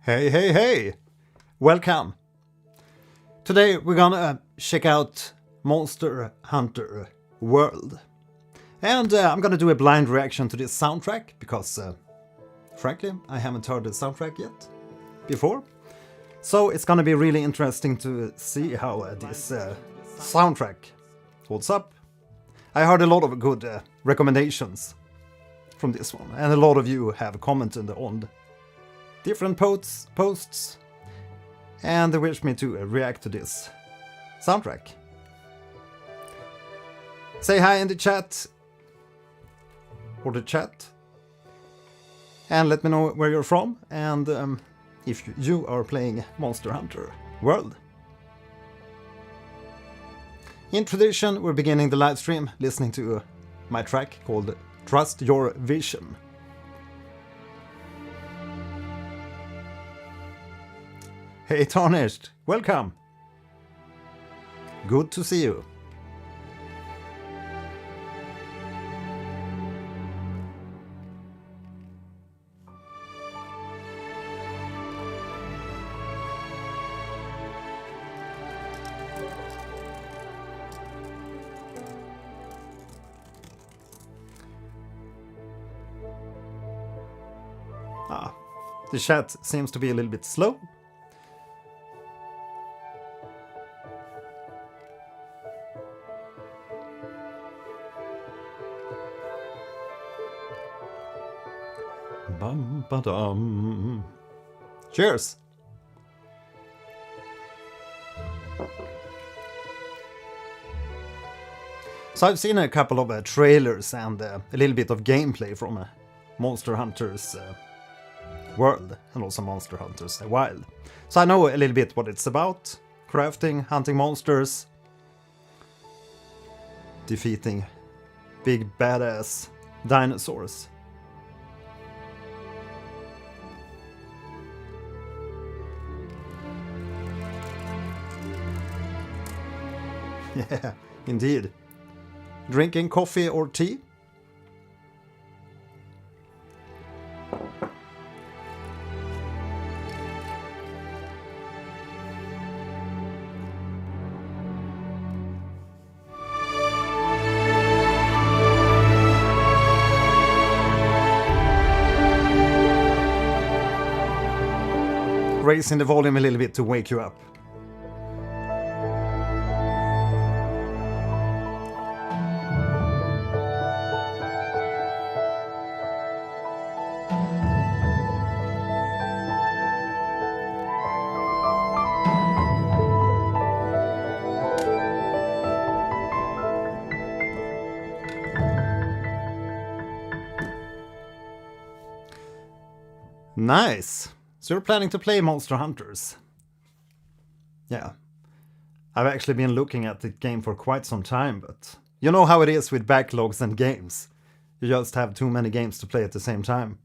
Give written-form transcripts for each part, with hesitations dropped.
Hey, hey, hey! Welcome! Today we're gonna check out Monster Hunter World. And I'm gonna do a blind reaction to this soundtrack, because frankly, I haven't heard the soundtrack yet before. So it's gonna be really interesting to see how this soundtrack holds up. I heard a lot of good recommendations from this one, and a lot of you have commented on different posts, and they wish me to react to this soundtrack. Say hi in the chat, or the chat, and let me know where you're from, and if you are playing Monster Hunter World. In tradition, we're beginning the live stream listening to my track called Trust Your Vision. Hey Tarnished, welcome! Good to see you. The chat seems to be a little bit slow. Bum ba dum. Cheers! So I've seen a couple of trailers and a little bit of gameplay from Monster Hunter's World, and also Monster Hunter's Wild. So I know a little bit what it's about. Crafting, hunting monsters, defeating big badass dinosaurs. Yeah, indeed. Drinking coffee or tea? Raising the volume a little bit to wake you up. Nice! So you're planning to play Monster Hunters? Yeah. I've actually been looking at the game for quite some time, but you know how it is with backlogs and games. You just have too many games to play at the same time.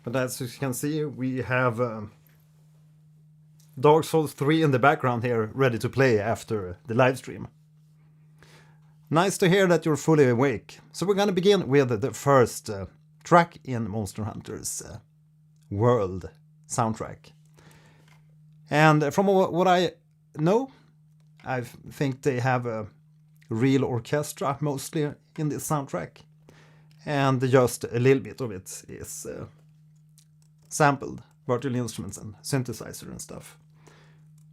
But as you can see, we have Dark Souls 3 in the background here, ready to play after the live stream. Nice to hear that you're fully awake. So we're gonna begin with the first track in Monster Hunter's World soundtrack. And from what I know, I think they have a real orchestra mostly in this soundtrack, and just a little bit of it is sampled virtual instruments and synthesizer and stuff,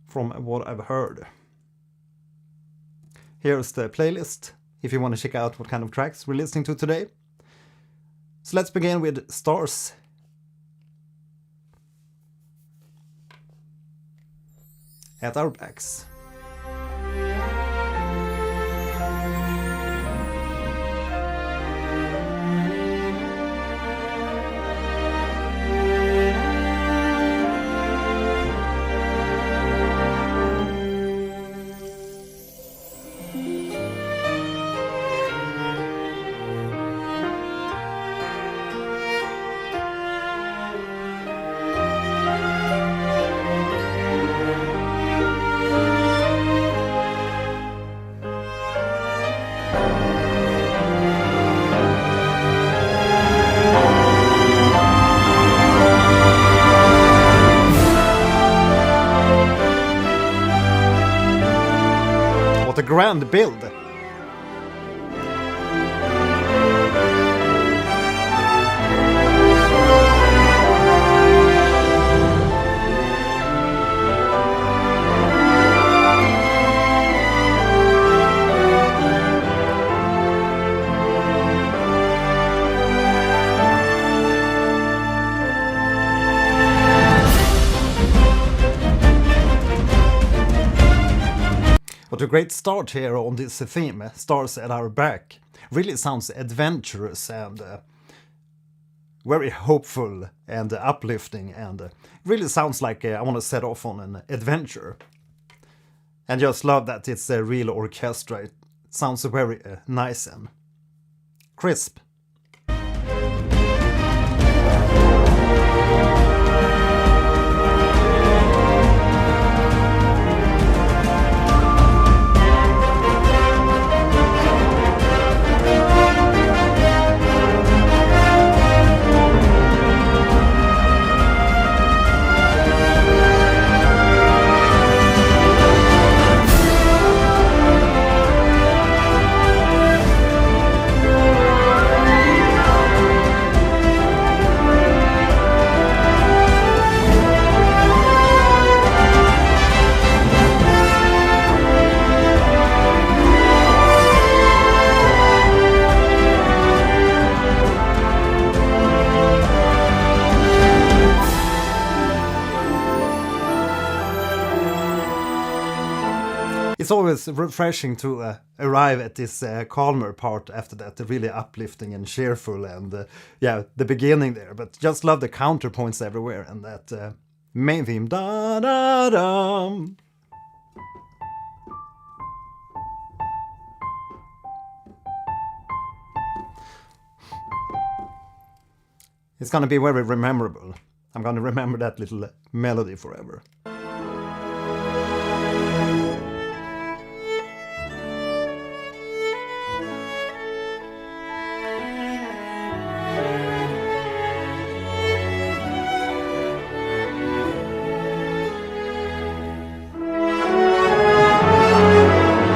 from what I've heard. Here's the playlist if you want to check out what kind of tracks we're listening to today. So let's begin with Stars at our backs. grand build. What a great start here on this theme, Stars at Our Back. Really sounds adventurous and very hopeful and uplifting, and really sounds like I want to set off on an adventure. And just love that it's a real orchestra. It sounds very nice and crisp. It's always refreshing to arrive at this calmer part after that, really uplifting and cheerful, and yeah, the beginning there. But just love the counterpoints everywhere, and that main theme, da da dum. It's gonna be very memorable. I'm gonna remember that little melody forever.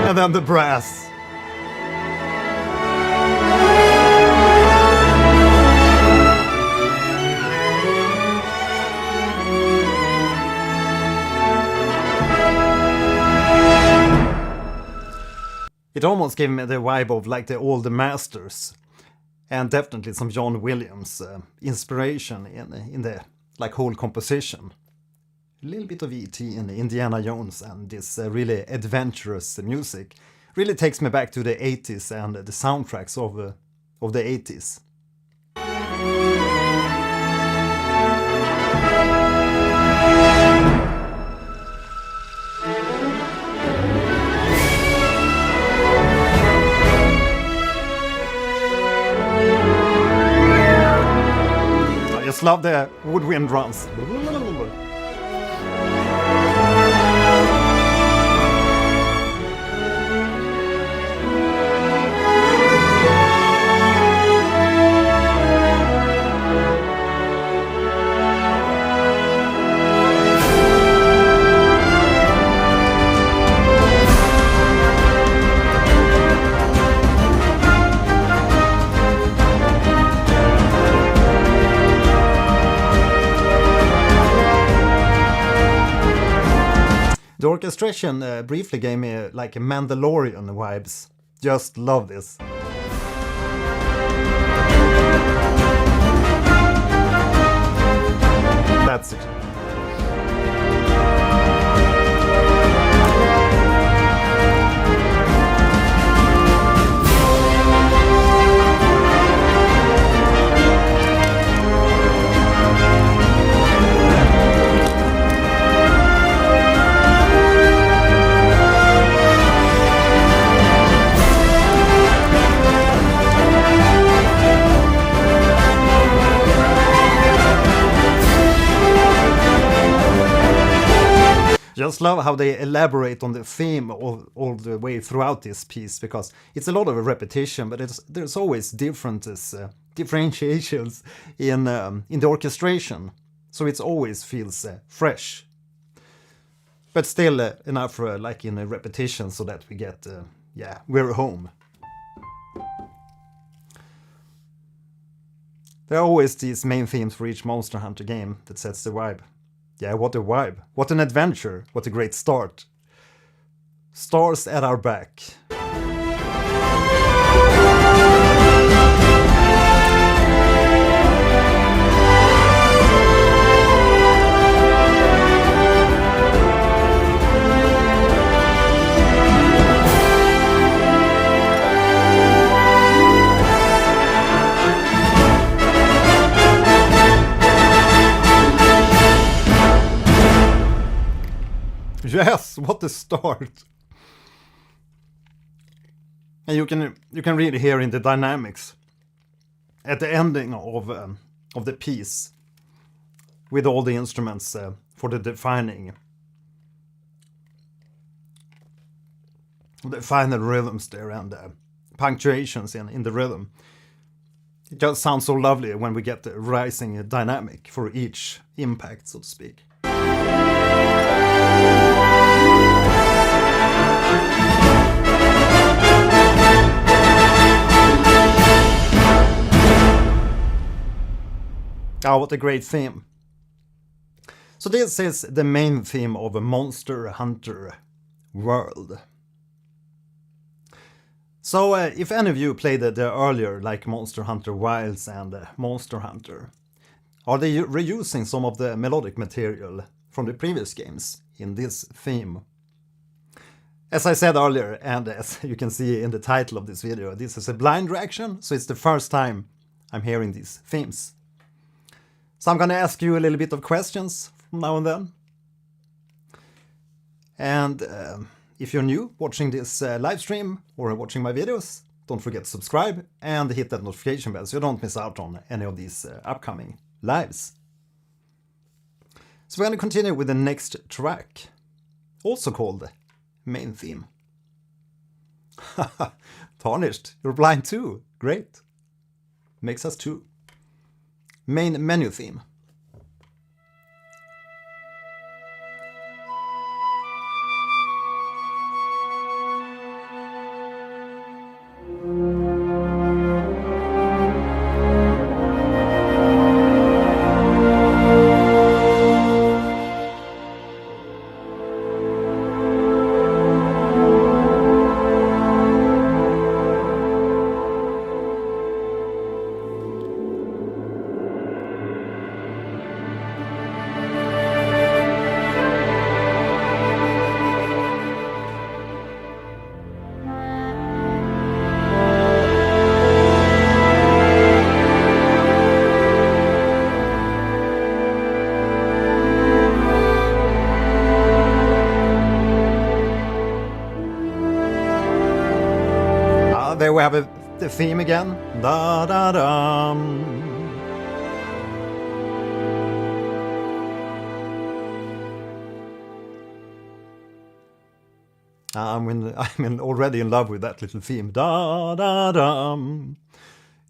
And then the brass. It almost gave me the vibe of like the old masters, and definitely some John Williams inspiration in the like whole composition. A little bit of E.T. and Indiana Jones, and this really adventurous music really takes me back to the 80s and the soundtracks of the 80s. I just love the woodwind drums. The orchestration briefly gave me like a Mandalorian vibes. Just love this. That's it. Just love how they elaborate on the theme all the way throughout this piece, because it's a lot of a repetition, but there's always differentiations in the orchestration, so it always feels fresh, but still enough like in a repetition so that we get yeah, we're home. There are always these main themes for each Monster Hunter game that sets the vibe. Yeah, what a vibe. What an adventure. What a great start. Stars at our back. Yes, what a start! And you can really hear in the dynamics at the ending of the piece, with all the instruments for the defining the final rhythms there and punctuations in the rhythm. It just sounds so lovely when we get the rising dynamic for each impact, so to speak. Oh, what a great theme. So this is the main theme of a Monster Hunter world. So if any of you played the earlier, like Monster Hunter Wilds and Monster Hunter, are they reusing some of the melodic material from the previous games in this theme? As I said earlier, and as you can see in the title of this video, this is a blind reaction, so it's the first time I'm hearing these themes. So I'm gonna ask you a little bit of questions from now and then. And if you're new watching this live stream or watching my videos, don't forget to subscribe and hit that notification bell so you don't miss out on any of these upcoming lives. So we're gonna continue with the next track, also called Main Theme. Tarnished, you're blind too. Great. Makes us two. Main menu theme. There we have the theme again. Da da da. I'm already in love with that little theme. Da da da.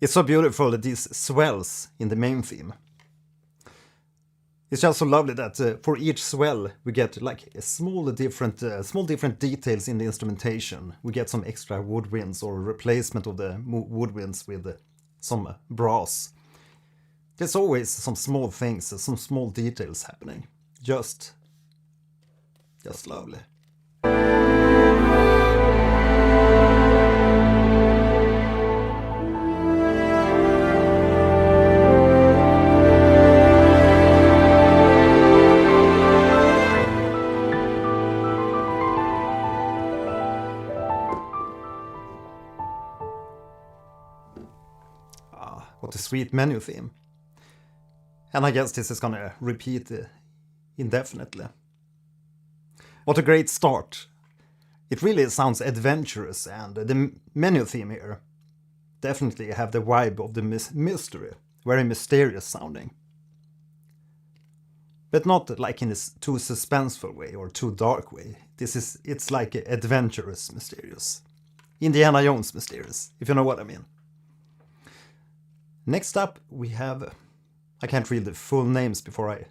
It's so beautiful, these swells in the main theme. It's just so lovely that for each swell we get like a small different details in the instrumentation. We get some extra woodwinds or replacement of the woodwinds with some brass. There's always some small things, some small details happening. Just lovely. What a sweet menu theme. And I guess this is gonna repeat indefinitely. What a great start. It really sounds adventurous, and the menu theme here definitely have the vibe of the mystery. Very mysterious sounding. But not like in a too suspenseful way or too dark way. It's like adventurous mysterious. Indiana Jones mysterious, if you know what I mean. Next up we have, I can't read the full names before I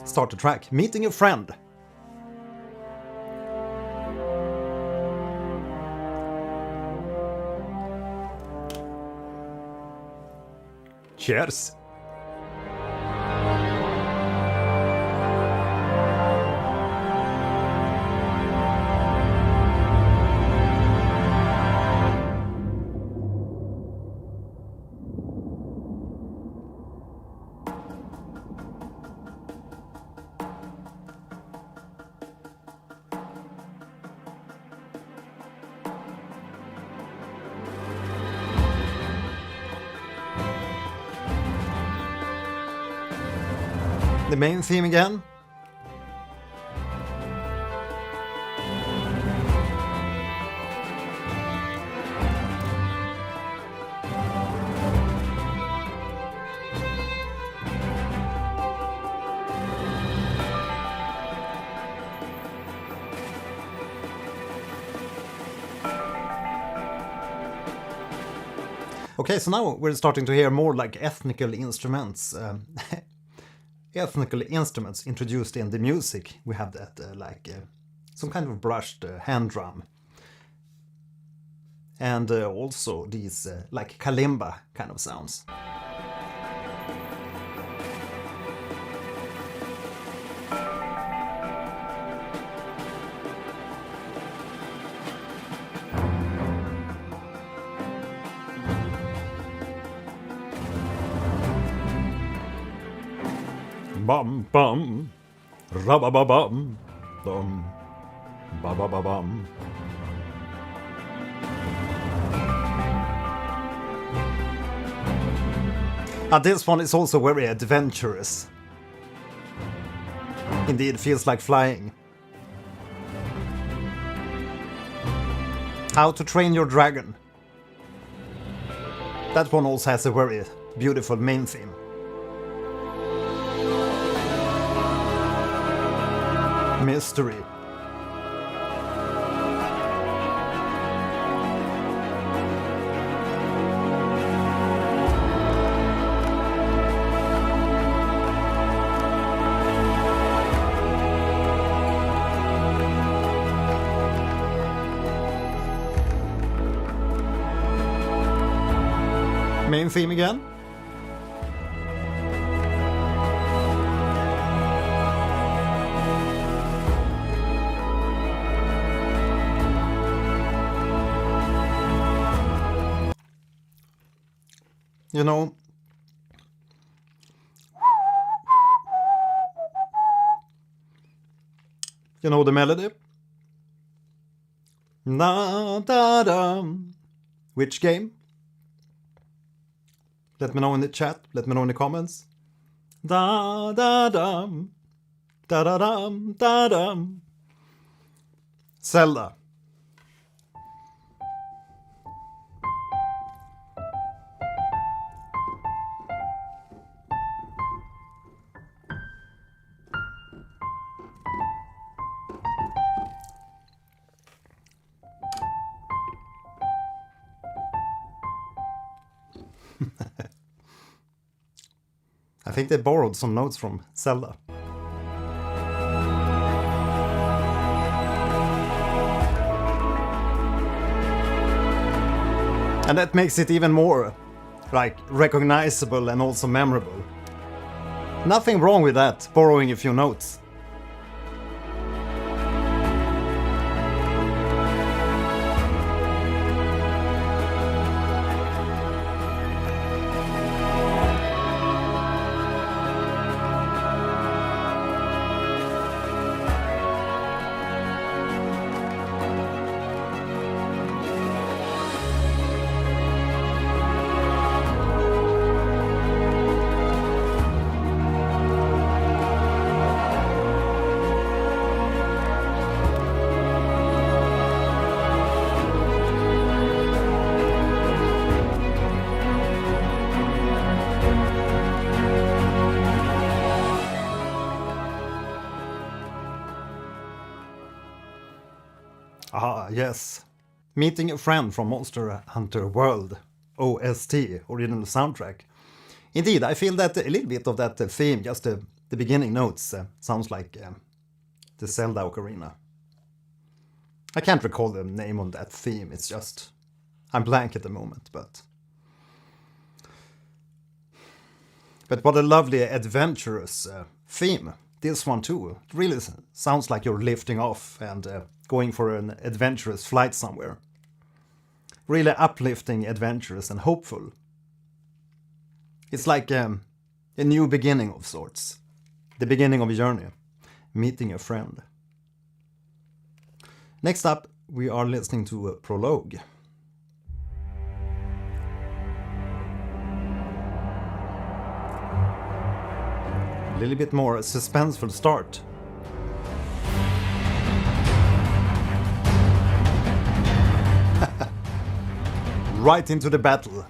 start the track, Meeting a Friend. Cheers! The main theme again. Okay, so now we're starting to hear more like ethnical instruments. Ethnical instruments introduced in the music. We have that some kind of brushed hand drum. And also these like kalimba kind of sounds. Bum bum, rabba bum, bum, ba ba ba bum. This one is also very adventurous. Indeed, feels like flying. How to Train Your Dragon. That one also has a very beautiful main theme. Mystery. Main theme again. You know, the melody? Da da da. Which game? Let me know in the chat. Let me know in the comments. Da da dum, da da dum, da dum. Zelda. I think they borrowed some notes from Zelda. And that makes it even more, like, recognizable and also memorable. Nothing wrong with that, borrowing a few notes. Ah, yes. Meeting a Friend from Monster Hunter World, OST, original soundtrack. Indeed, I feel that a little bit of that theme, just the beginning notes, sounds like the Zelda Ocarina. I can't recall the name on that theme, it's just... I'm blank at the moment, but... But what a lovely adventurous theme. This one too. It really sounds like you're lifting off and going for an adventurous flight somewhere. Really uplifting, adventurous and hopeful. It's like a new beginning of sorts. The beginning of a journey. Meeting a friend. Next up, we are listening to a Prologue. A little bit more suspenseful start. Right into the battle.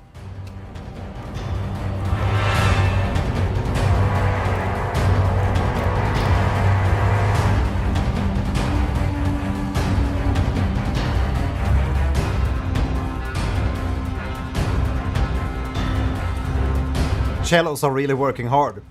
Cellos are really working hard.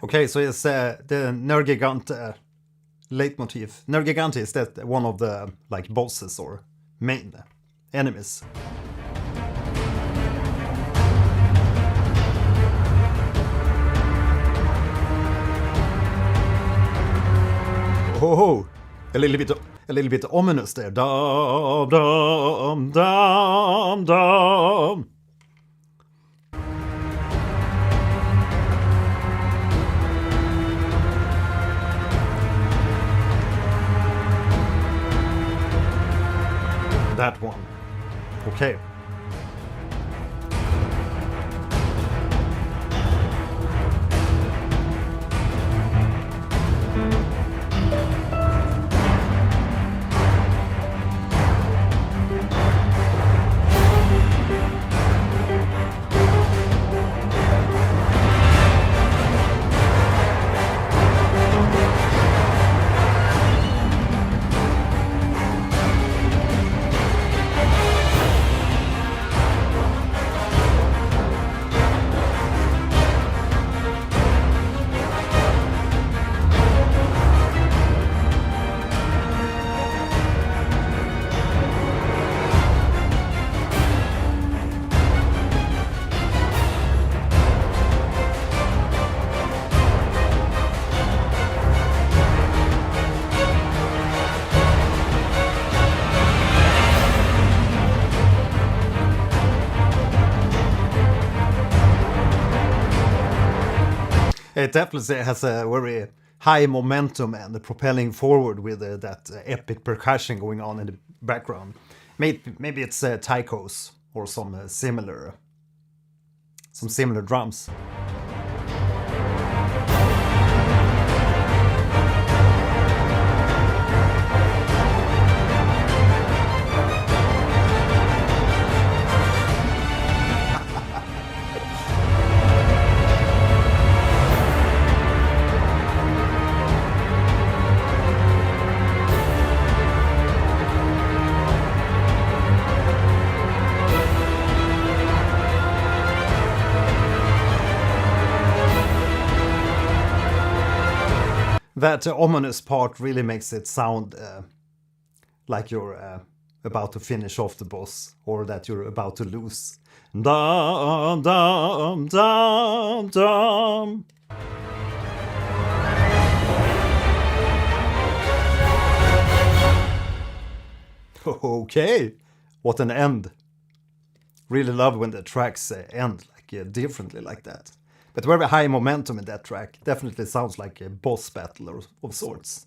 Okay, so it's the Nergigante leitmotif. Nergigante is that one of the like bosses or main enemies. Oh, a little bit ominous there. Dum dum dum dum. That one. Okay. It definitely has a very high momentum and propelling forward with that epic percussion going on in the background. Maybe it's taikos or some similar drums. That ominous part really makes it sound like you're about to finish off the boss, or that you're about to lose. Dum dum dum dum. Okay, what an end. Really love when the tracks end like differently like that. But very high momentum in that track. Definitely sounds like a boss battle of sorts.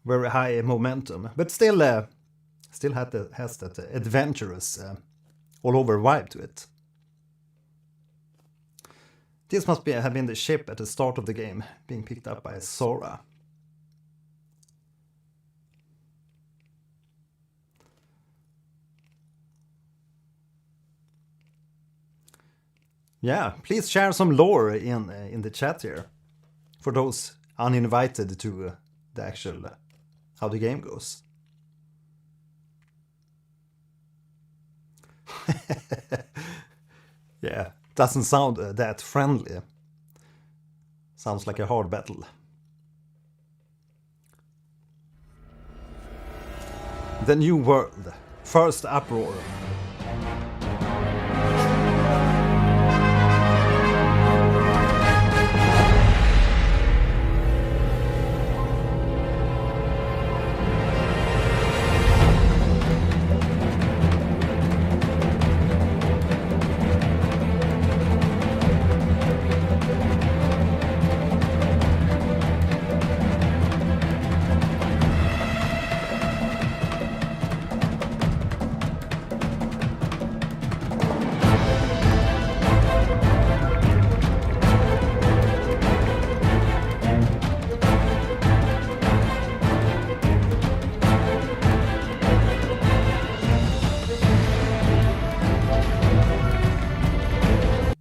Very high momentum, but still has that adventurous all over vibe to it. This must have been the ship at the start of the game, being picked up by Zorah. Yeah, please share some lore in the chat here, for those uninvited to the actual how the game goes. Yeah, doesn't sound that friendly. Sounds like a hard battle. The New World, first Uproar.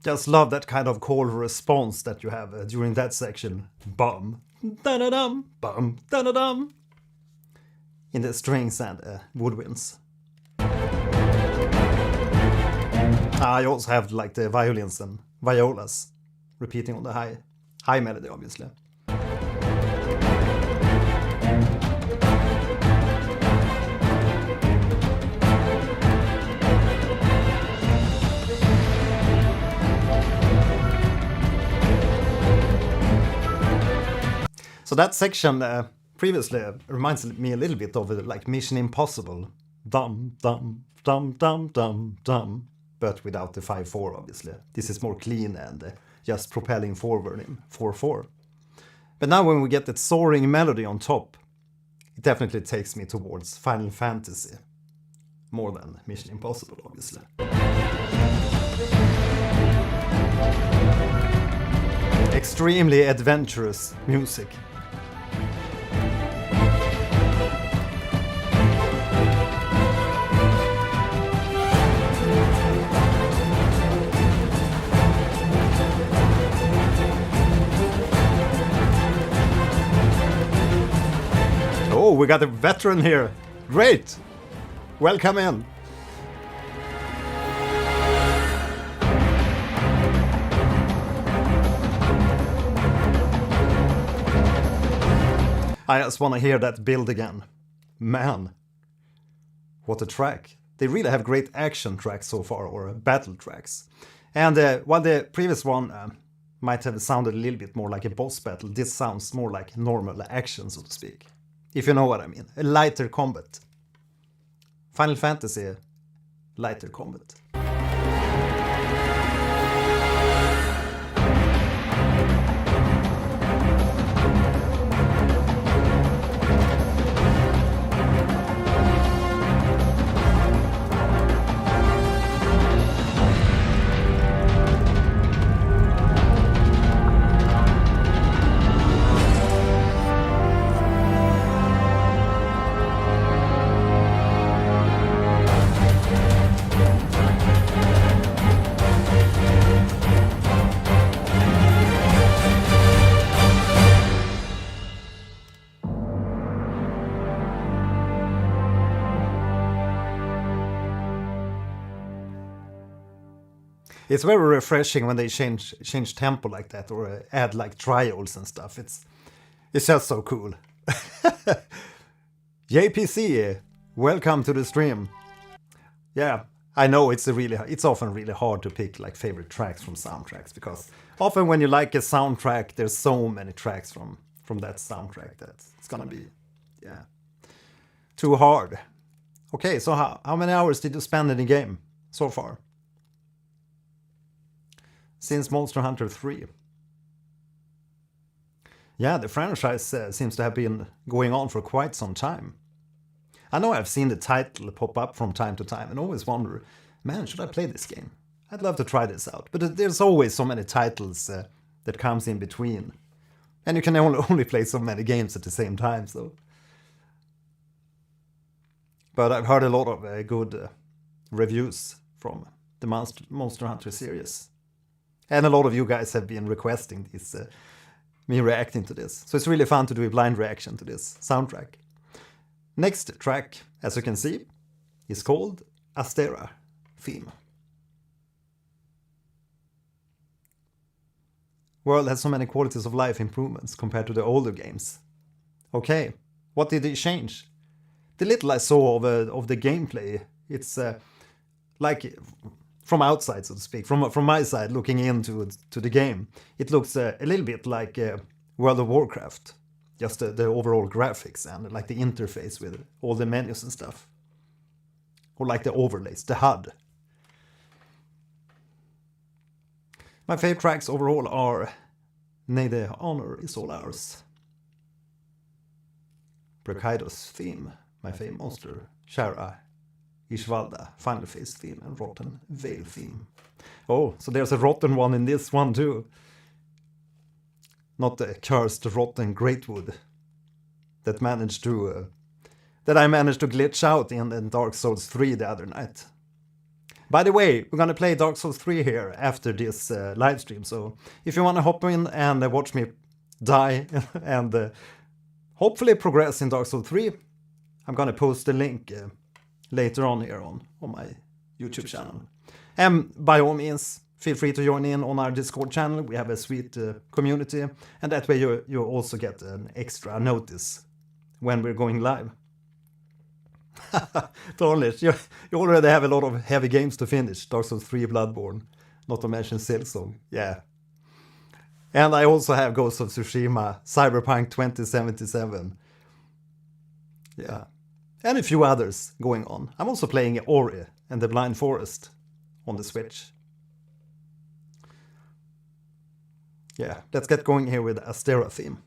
Just love that kind of call response that you have during that section. Bum, da-da-dum, bum, da-da-dum. In the strings and woodwinds. I also have like the violins and violas repeating on the high melody, obviously. So that section previously reminds me a little bit of like Mission Impossible. Dum, dum, dum, dum, dum, dum. But without the 5/4, obviously. This is more clean and just propelling forward in 4/4. But now when we get that soaring melody on top, it definitely takes me towards Final Fantasy. More than Mission Impossible, obviously. Extremely adventurous music. Oh, we got a veteran here. Great. Welcome in. I just want to hear that build again. Man, what a track. They really have great action tracks so far, or battle tracks. And while the previous one might have sounded a little bit more like a boss battle, this sounds more like normal action, so to speak. If you know what I mean. A lighter combat. Final Fantasy, lighter combat. It's very refreshing when they change tempo like that, or add like trials and stuff. It's just so cool. JPC, welcome to the stream. Yeah, I know it's often really hard to pick like favorite tracks from soundtracks, because often when you like a soundtrack, there's so many tracks from that soundtrack that it's gonna be too hard. Okay, so how many hours did you spend in the game so far? Since Monster Hunter 3. Yeah, the franchise seems to have been going on for quite some time. I know I've seen the title pop up from time to time and always wonder, man, should I play this game? I'd love to try this out. But there's always so many titles that comes in between. And you can only play so many games at the same time, so. But I've heard a lot of good reviews from the Monster Hunter series. And a lot of you guys have been requesting this, me reacting to this. So it's really fun to do a blind reaction to this soundtrack. Next track, as you can see, is called Astera Theme. World has so many qualities of life improvements compared to the older games. Okay, what did they change? The little I saw of the gameplay, it's like from outside, so to speak, from my side looking into the game, it looks a little bit like World of Warcraft. Just the overall graphics and like the interface with all the menus and stuff. Or like the overlays, the HUD. My favorite tracks overall are Nay, the Honor is All Ours, Brokaidos Theme, my favorite monster, Shara, Ishvalda, Final Phase Theme, and Rotten Vale Theme. Oh, so there's a rotten one in this one too. Not the cursed rotten Greatwood that I managed to glitch out in Dark Souls 3 the other night. By the way, we're gonna play Dark Souls 3 here after this live stream, so if you wanna hop in and watch me die and hopefully progress in Dark Souls 3, I'm gonna post the link later on here on my YouTube channel. And by all means, feel free to join in on our Discord channel. We have a sweet community, and that way you also get an extra notice when we're going live. Totally, you already have a lot of heavy games to finish. Dark Souls 3, Bloodborne, not to mention Silksong. Yeah. And I also have Ghost of Tsushima, Cyberpunk 2077. Yeah. And a few others going on. I'm also playing Ori and the Blind Forest on the Switch. Yeah, let's get going here with Astera Theme.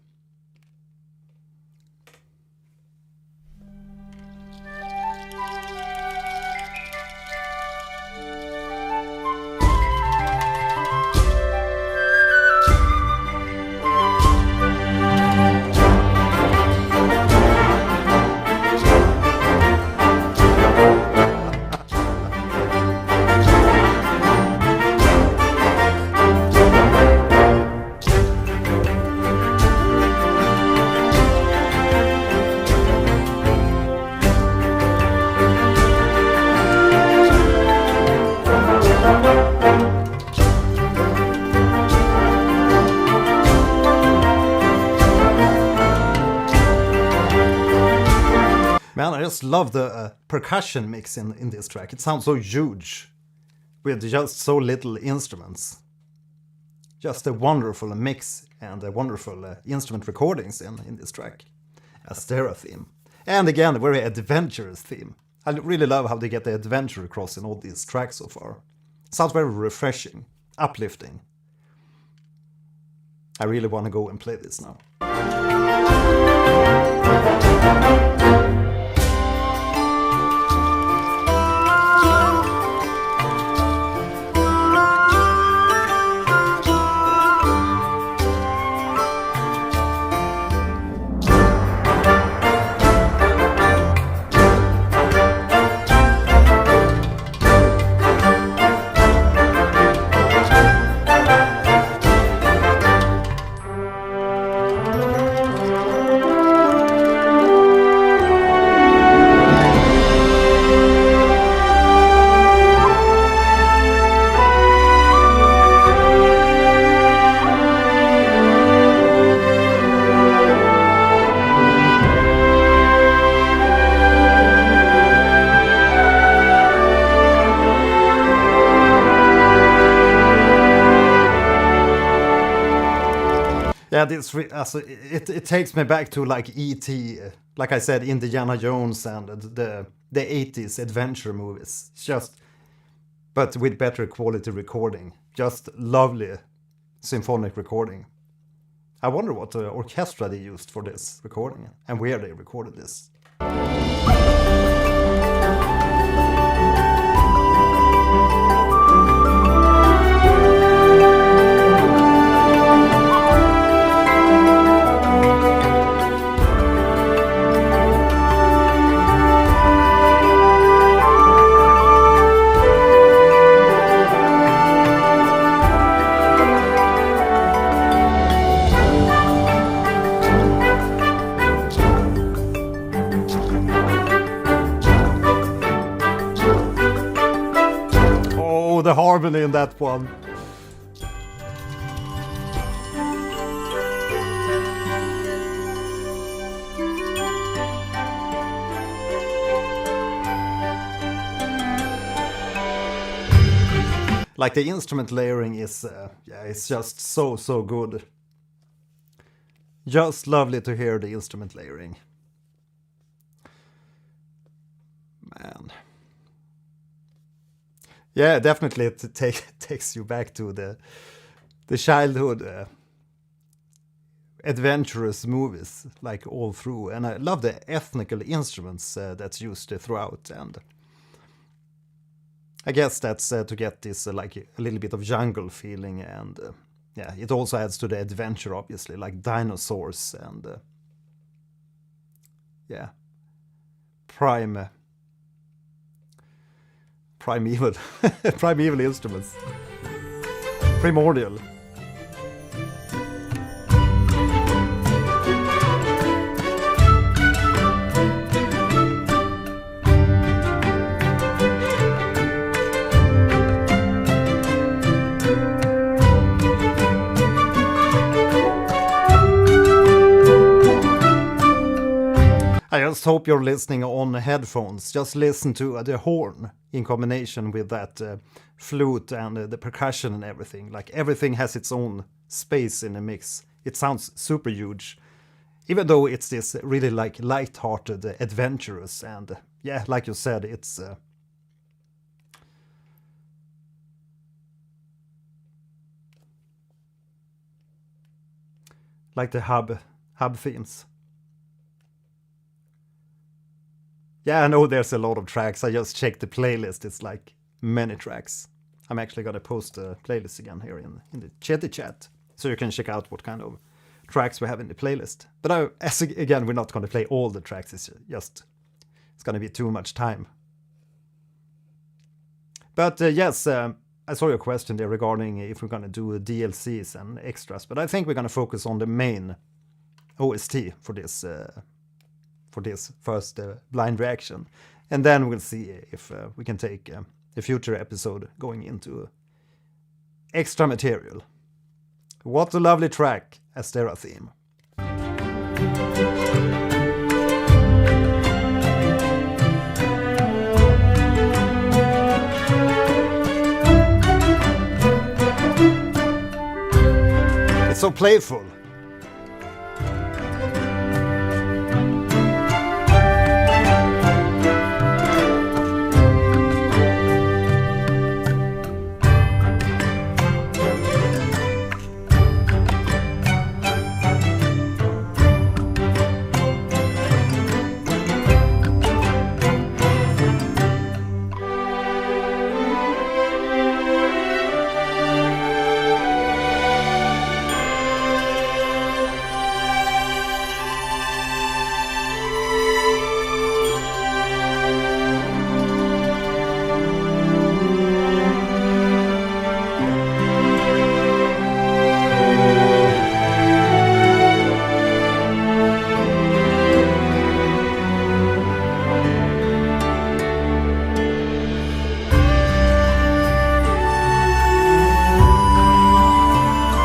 Man, I just love the percussion mix in this track. It sounds so huge with just so little instruments. Just a wonderful mix and a wonderful instrument recordings in this track. Astera Theme. And again, a very adventurous theme. I really love how they get the adventure across in all these tracks so far. Sounds very refreshing, uplifting. I really want to go and play this now. Yeah, it takes me back to like E.T., like I said, Indiana Jones and the 80s adventure movies. But with better quality recording. Just lovely symphonic recording. I wonder what orchestra they used for this recording and where they recorded this. harmony in that one. Like the instrument layering is, yeah, it's just so good. Just lovely to hear the instrument layering. Man. Yeah, definitely it takes you back to the childhood adventurous movies, like all through. And I love the ethnical instruments that's used throughout. And I guess that's to get this like a little bit of jungle feeling, and yeah, it also adds to the adventure, obviously, like dinosaurs and yeah, primeval primeval instruments, primordial. I just hope you're listening on headphones. Just listen to the horn in combination with that flute and the percussion and everything. Like everything has its own space in the mix. It sounds super huge, even though it's this really like light-hearted, adventurous, and yeah, like you said, it's like the hub themes. Yeah, I know there's a lot of tracks. I just checked the playlist. It's like many tracks. I'm actually going to post the playlist again here in the chatty chat, so you can check out what kind of tracks we have in the playlist. But again, we're not going to play all the tracks. It's going to be too much time. But yes, I saw your question there regarding if we're going to do DLCs and extras. But I think we're going to focus on the main OST for this first blind reaction, and then we'll see if we can take a future episode going into extra material. What a lovely track, Astera Theme. It's so playful.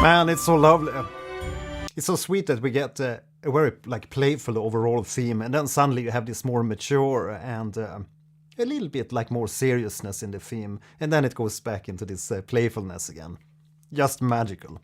Man, it's so lovely. It's so sweet that we get a very like playful overall theme, and then suddenly you have this more mature and a little bit like more seriousness in the theme, and then it goes back into this playfulness again. Just magical.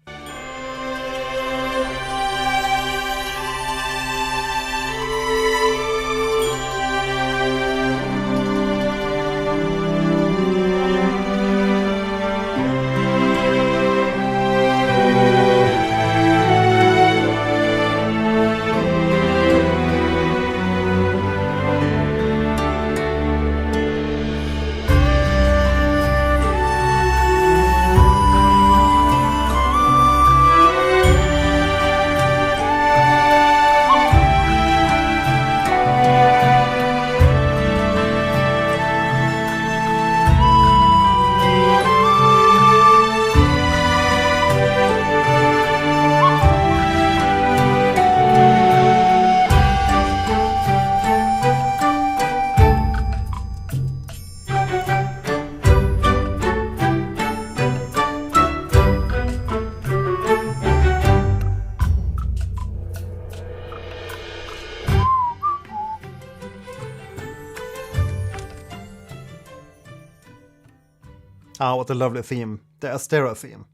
Oh, what a lovely theme. The Astera theme.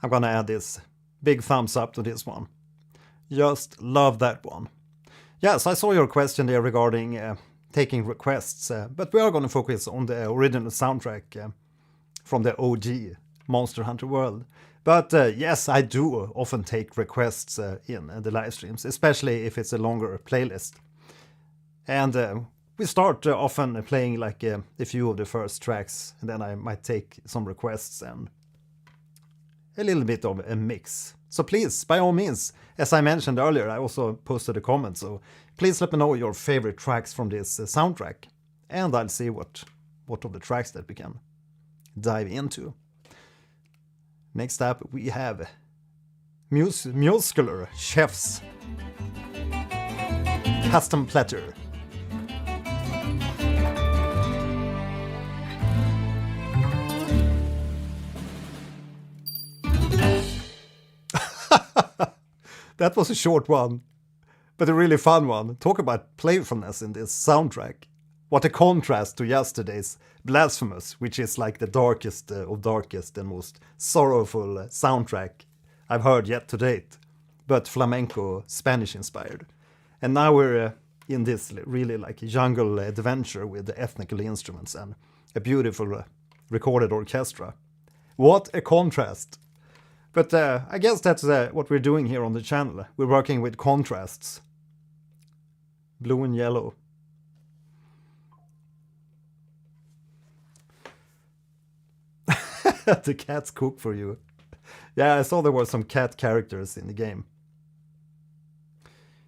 I'm gonna add this. Big thumbs up to this one. Just love that one. Yes, I saw your question there regarding taking requests, but we are gonna focus on the original soundtrack from the OG Monster Hunter world. But yes, I do often take requests in the live streams, especially if it's a longer playlist. And we start often playing like a few of the first tracks, and then I might take some requests and a little bit of a mix. So please, by all means, as I mentioned earlier, I also posted a comment, so please let me know your favorite tracks from this soundtrack, and I'll see what of the tracks that we can dive into. Next up, we have Muscular Chefs Custom Platter. That was a short one, but a really fun one. Talk about playfulness in this soundtrack. What a contrast to yesterday's Blasphemous, which is like the darkest of darkest and most sorrowful soundtrack I've heard yet to date, but flamenco Spanish inspired. And now we're in this really like jungle adventure with the ethnical instruments and a beautiful recorded orchestra. What a contrast! But I guess that's what we're doing here on the channel. We're working with contrasts. Blue and yellow. The cats cook for you. Yeah, I saw there were some cat characters in the game.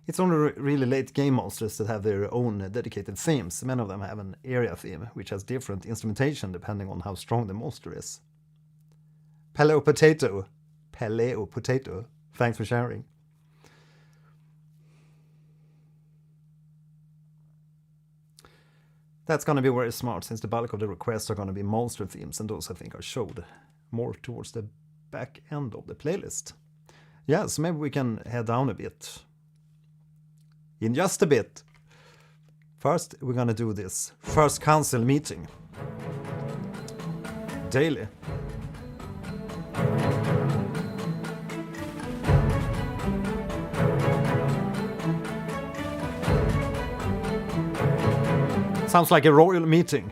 It's only really late game monsters that have their own dedicated themes. Many of them have an area theme, which has different instrumentation depending on how strong the monster is. Paleo Potato. Paleo Potato. Thanks for sharing. That's going to be very smart, since the bulk of the requests are going to be monster themes, and those I think are showed more towards the back end of the playlist. Yeah, so maybe we can head down a bit. In just a bit. First, we're going to do this first council meeting. Daily. Sounds like a royal meeting.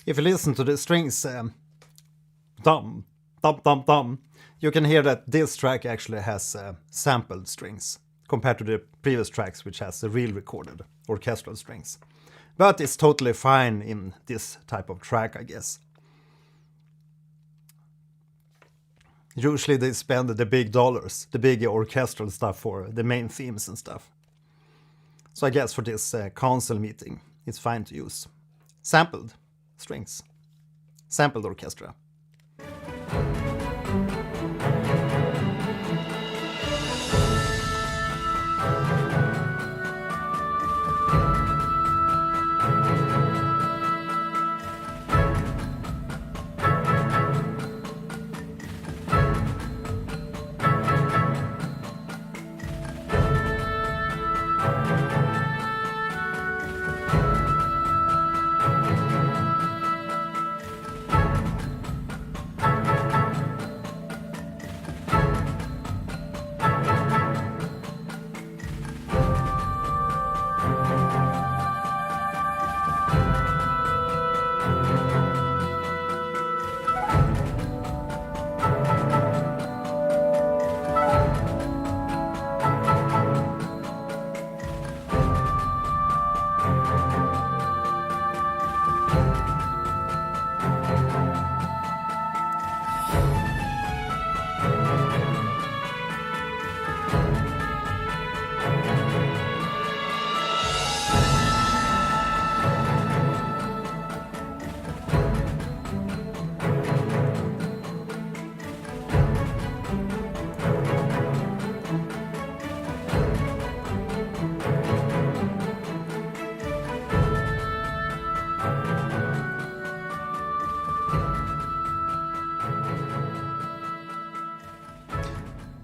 If you listen to the strings, dum, dum, dum, dum, you can hear that this track actually has sampled strings compared to the previous tracks, which has the real recorded orchestral strings. But it's totally fine in this type of track, I guess. Usually they spend the big dollars, the big orchestral stuff for the main themes and stuff. So I guess for this council meeting, it's fine to use sampled strings, sampled orchestra.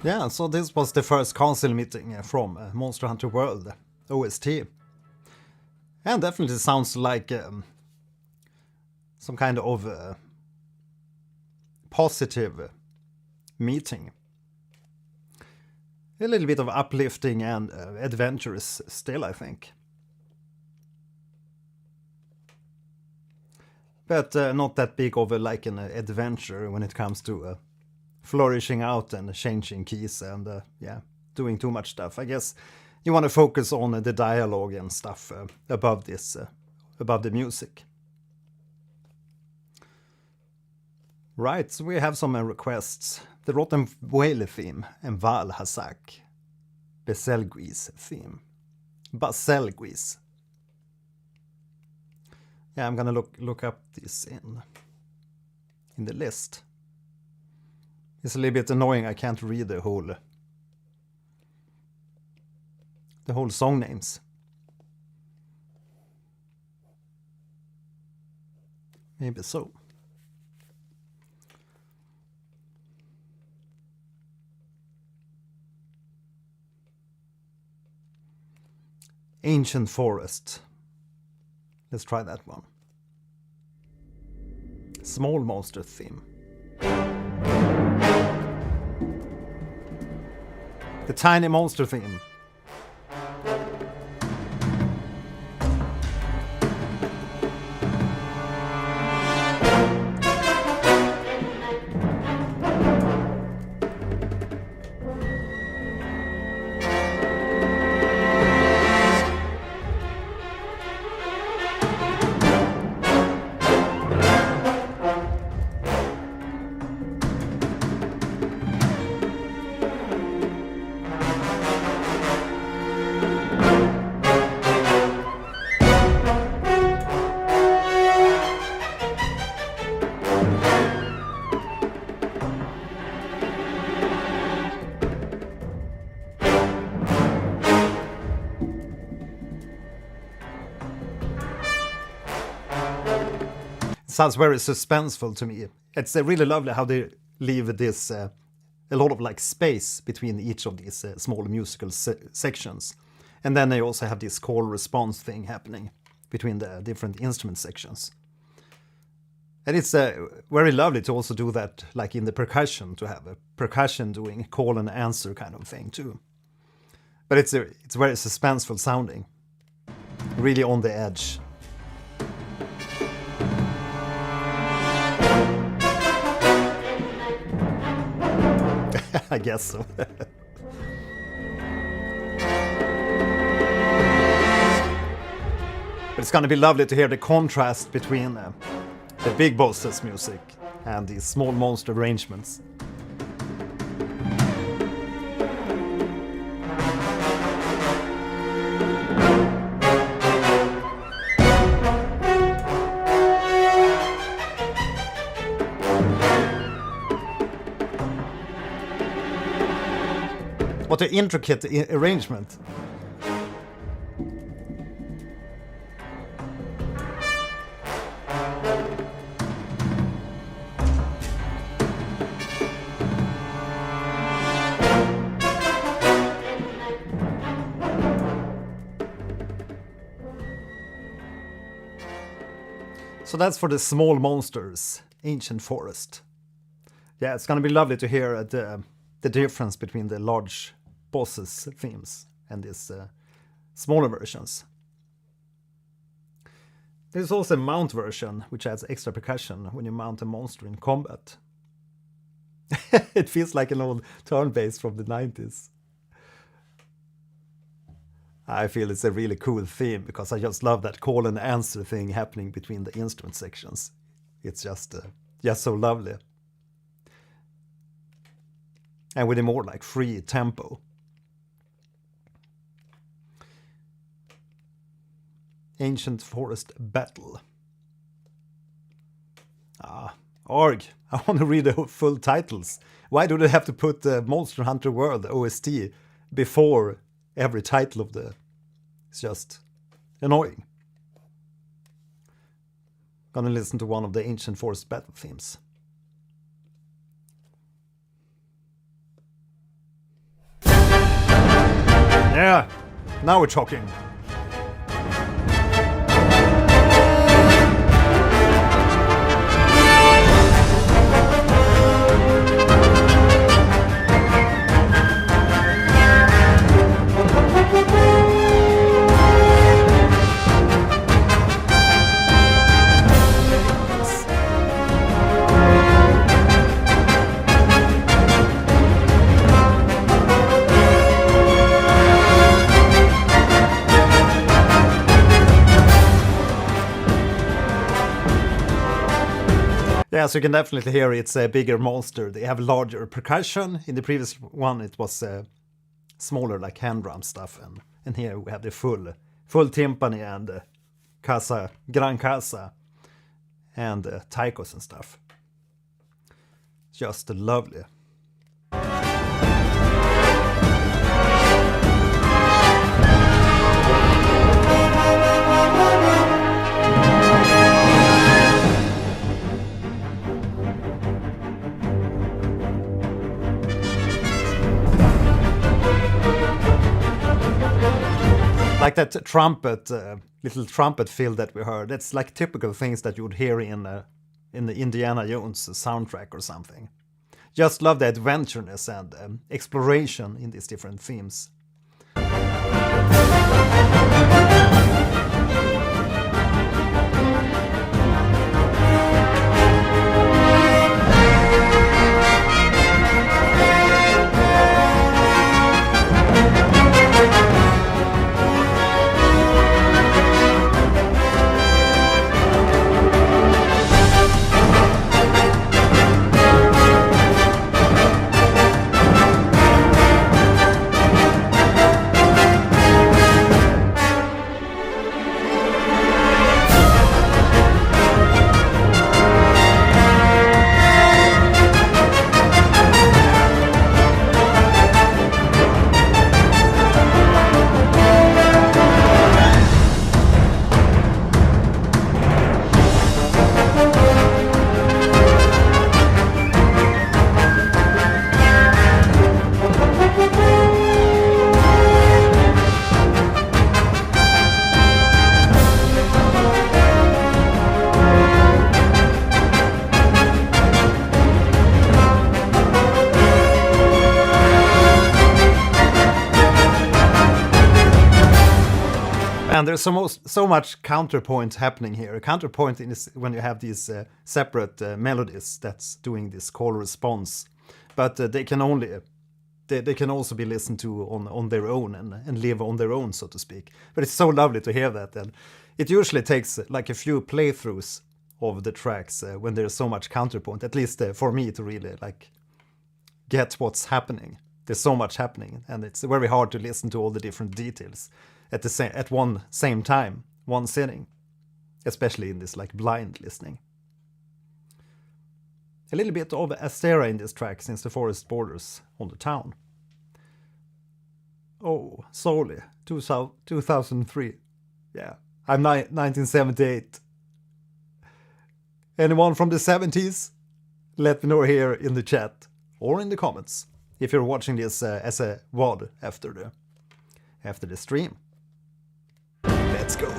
Yeah, so this was the first console meeting from Monster Hunter World OST. And definitely sounds like some kind of positive meeting. A little bit of uplifting and adventurous still, I think. But not that big of an adventure when it comes to flourishing out and changing keys and doing too much stuff. I guess you want to focus on the dialogue and stuff above this, above the music. Right, so we have some requests. The Rotten Whale theme and Vaal Hazak. Bazelgeuse theme. Bazelgeuse. Yeah, I'm gonna look up this in the list. It's a little bit annoying. I can't read the whole song names. Maybe so. Ancient Forest. Let's try that one. Small Monster theme. The Tiny Monster theme. Sounds very suspenseful to me. It's really lovely how they leave this a lot of space between each of these small musical sections, and then they also have this call response thing happening between the different instrument sections. And it's very lovely to also do that, like in the percussion, to have a percussion doing call and answer kind of thing too. But it's very suspenseful sounding, really on the edge. I guess so. But it's gonna be lovely to hear the contrast between the big boss's music and these small monster arrangements. What an intricate arrangement. So that's for the small monsters, Ancient Forest. Yeah, it's gonna be lovely to hear the difference between the large bosses' themes and these smaller versions. There's also a mount version, which adds extra percussion when you mount a monster in combat. It feels like an old turn-based from the 90s. I feel it's a really cool theme because I just love that call and answer thing happening between the instrument sections. It's just so lovely. And with a more free tempo. Ancient Forest Battle. Org. I want to read the full titles. Why do they have to put the Monster Hunter World OST before every title of the... It's just annoying. Gonna listen to one of the Ancient Forest Battle themes. Yeah, now we're talking. Yeah, so you can definitely hear it's a bigger monster. They have larger percussion. In the previous one, it was smaller, like hand drum stuff, and here we have the full timpani and casa, gran casa, and taikos and stuff. Just lovely. Like that trumpet, little trumpet fill that we heard. That's like typical things that you would hear in the Indiana Jones soundtrack or something. Just love the adventureness and exploration in these different themes. And there's so much counterpoint happening here. A counterpoint is when you have these separate melodies that's doing this call response, but they can also be listened to on their own and live on their own, so to speak. But it's so lovely to hear that, and it usually takes like a few playthroughs of the tracks when there's so much counterpoint. At least for me to really like get what's happening. There's so much happening, and it's very hard to listen to all the different details at one same time, one sitting, especially in this like blind listening. A little bit of Astera in this track, since the forest borders on the town. Oh, Sallee, 2003. Yeah, I'm 1978. Anyone from the 70s? Let me know here in the chat or in the comments if you're watching this as a VOD after the stream. Let's go.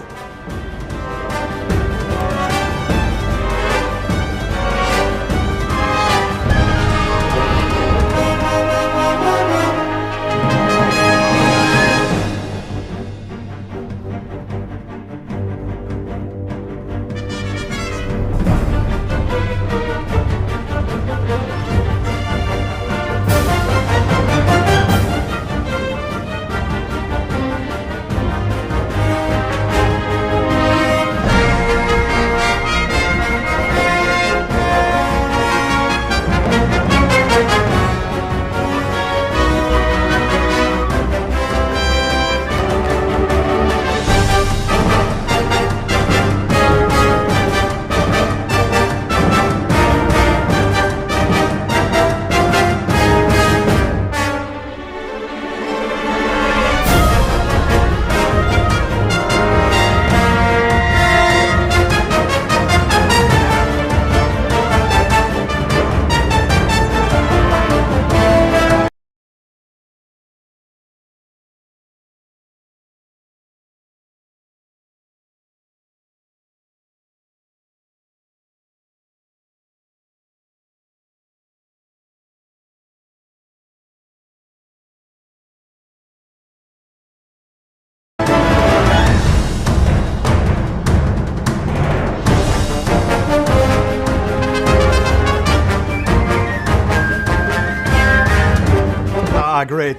Great.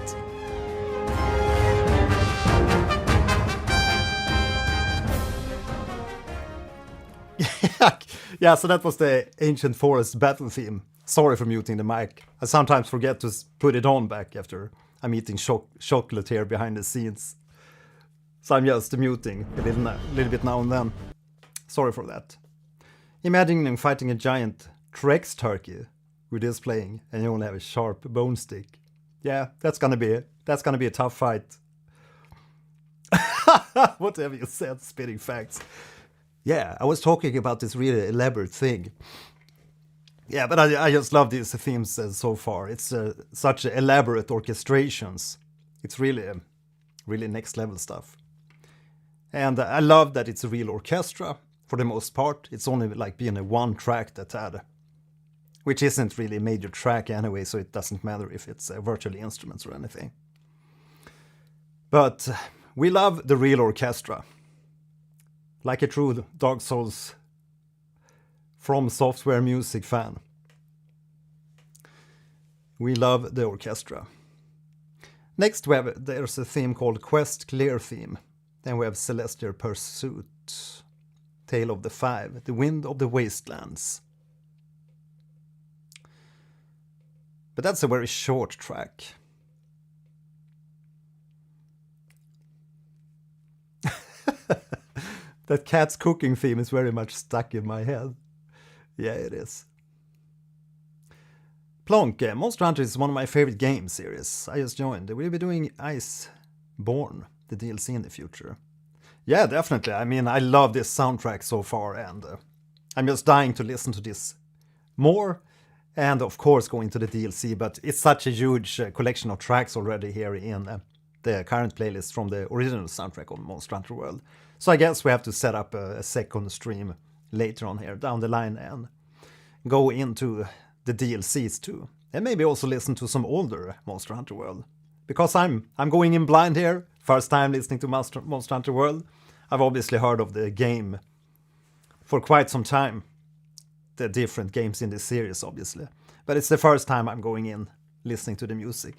Yeah, so that was the Ancient Forest battle theme. Sorry for muting the mic. I sometimes forget to put it on back after I'm eating chocolate here behind the scenes. So I'm just muting a little bit now and then. Sorry for that. Imagining fighting a giant Trex turkey with this playing, and you only have a sharp bone stick. Yeah, that's gonna be a tough fight. Whatever you said, spitting facts. Yeah, I was talking about this really elaborate thing. Yeah, but I just love these themes so far. It's such elaborate orchestrations. It's really next level stuff. And I love that it's a real orchestra for the most part. It's only like being a one track that had, which isn't really a major track anyway, so it doesn't matter if it's virtual instruments or anything. But we love the real orchestra. Like a true Dark Souls From Software music fan. We love the orchestra. Next there's a theme called Quest Clear Theme. Then we have Celestial Pursuit, Tale of the Five, The Wind of the Wastelands. But that's a very short track. That cat's cooking theme is very much stuck in my head. Yeah, it is. Phunk, Monster Hunter is one of my favorite game series. I just joined. We'll be doing Iceborne, the DLC in the future. Yeah, definitely. I mean, I love this soundtrack so far, and I'm just dying to listen to this more. And of course, going to the DLC, but it's such a huge collection of tracks already here in the current playlist from the original soundtrack on Monster Hunter World. So I guess we have to set up a second stream later on here down the line and go into the DLCs too. And maybe also listen to some older Monster Hunter World. Because I'm going in blind here, first time listening to Monster Hunter World. I've obviously heard of the game for quite some time. The different games in this series, obviously. But it's the first time I'm going in listening to the music.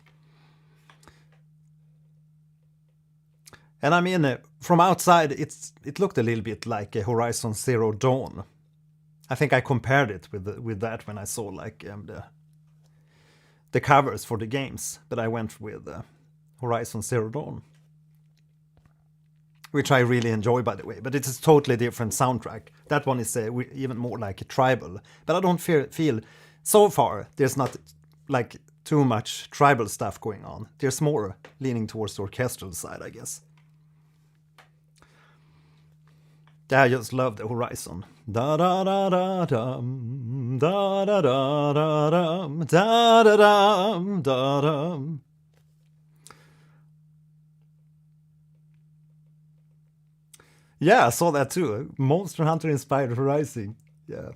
And I mean, from outside, it looked a little bit like a Horizon Zero Dawn. I think I compared it with that when I saw like the covers for the games. But I went with Horizon Zero Dawn, which I really enjoy, by the way. But it's a totally different soundtrack. That one is even more like a tribal. But I don't feel so far there's not like too much tribal stuff going on. There's more leaning towards the orchestral side, I guess. I just love the Horizon. Da da da da dum, da da da da dum, da da dum, da dum. Yeah, I saw that too. Monster Hunter inspired Horizon. Yeah.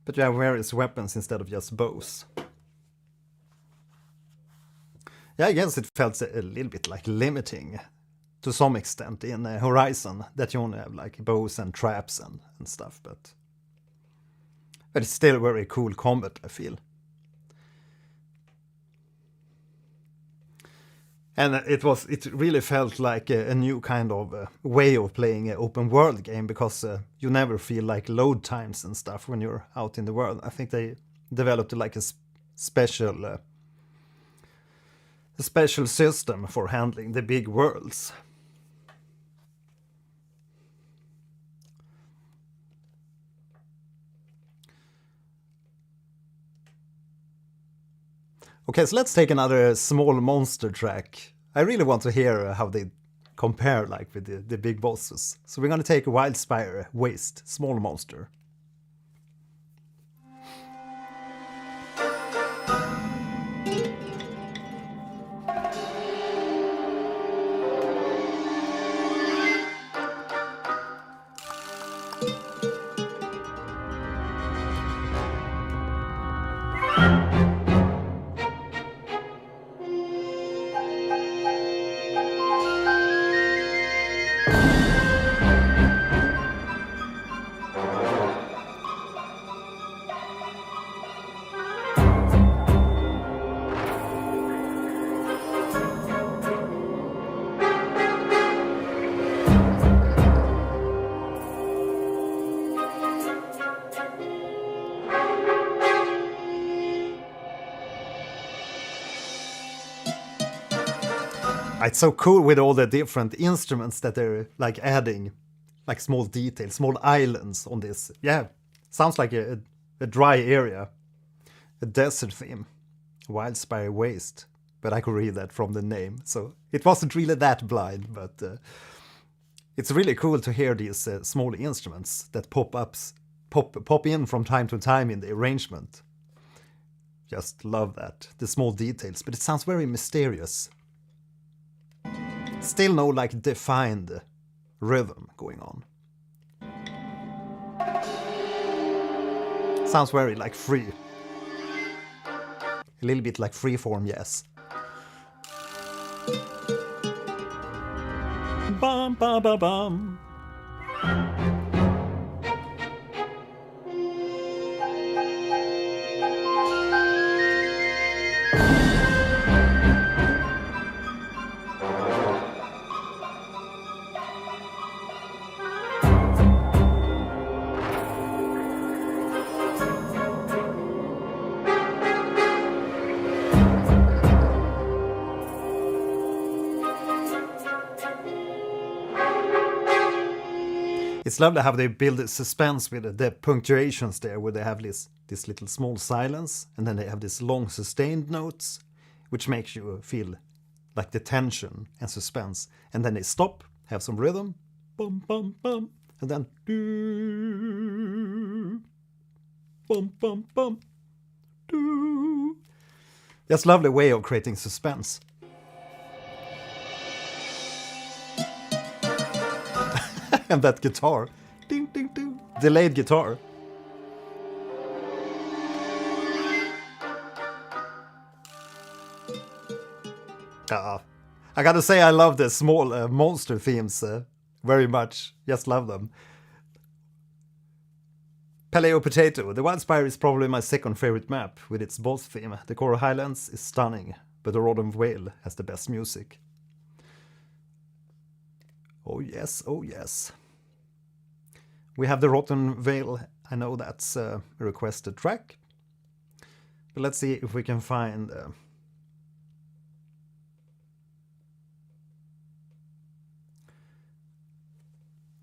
But you have various weapons instead of just bows. Yeah, I guess it felt a little bit like limiting to some extent in Horizon, that you only have like bows and traps and stuff, but it's still very cool combat, I feel. And it really felt like a new kind of way of playing an open world game, because you never feel like load times and stuff when you're out in the world. I think they developed like a special system for handling the big worlds. Okay, so let's take another small monster track. I really want to hear how they compare like with the big bosses. So we're gonna take Wildspire, Waste, small monster. It's so cool with all the different instruments that they're like adding, like small details, small islands on this. Yeah, sounds like a dry area, a desert theme, Wildspire Waste. But I could read that from the name, so it wasn't really that blind. But it's really cool to hear these small instruments that pop in from time to time in the arrangement. Just love that, the small details, but it sounds very mysterious. Still no like defined rhythm going on. Sounds very like free. A little bit like freeform, yes. Bum bum bum bum. It's lovely how they build the suspense with the punctuations there, where they have this little small silence, and then they have this long sustained notes, which makes you feel like the tension and suspense. And then they stop, have some rhythm, bum bum bum, and then do, bum bum bum, do. That's a lovely way of creating suspense. And that guitar, ding ding ding, delayed guitar. I gotta say I love the small monster themes very much. Just love them. Paleo Potato. The Wildspire is probably my second favorite map with its boss theme. The core Highlands is stunning, but the Rotten Vale has the best music. Oh yes, oh yes. We have the Rotten Vale. I know that's a requested track. But let's see if we can find...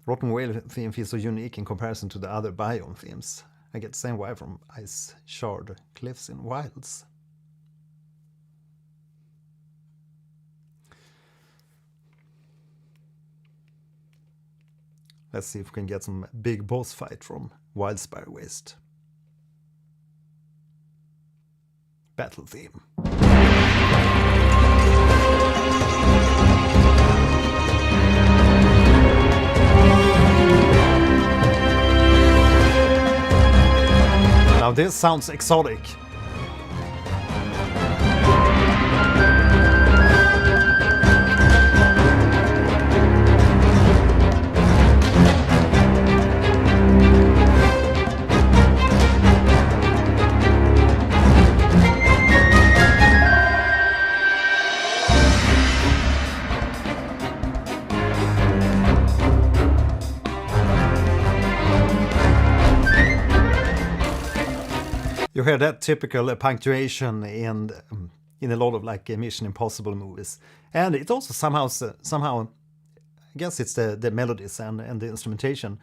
Rotten Vale theme feels so unique in comparison to the other biome themes. I get the same vibe from Ice Shard Cliffs in Wilds. Let's see if we can get some big boss fight from Wildspire Waste. Battle theme. Now this sounds exotic. You hear that typical punctuation in a lot of like Mission Impossible movies, and it also somehow I guess it's the melodies and the instrumentation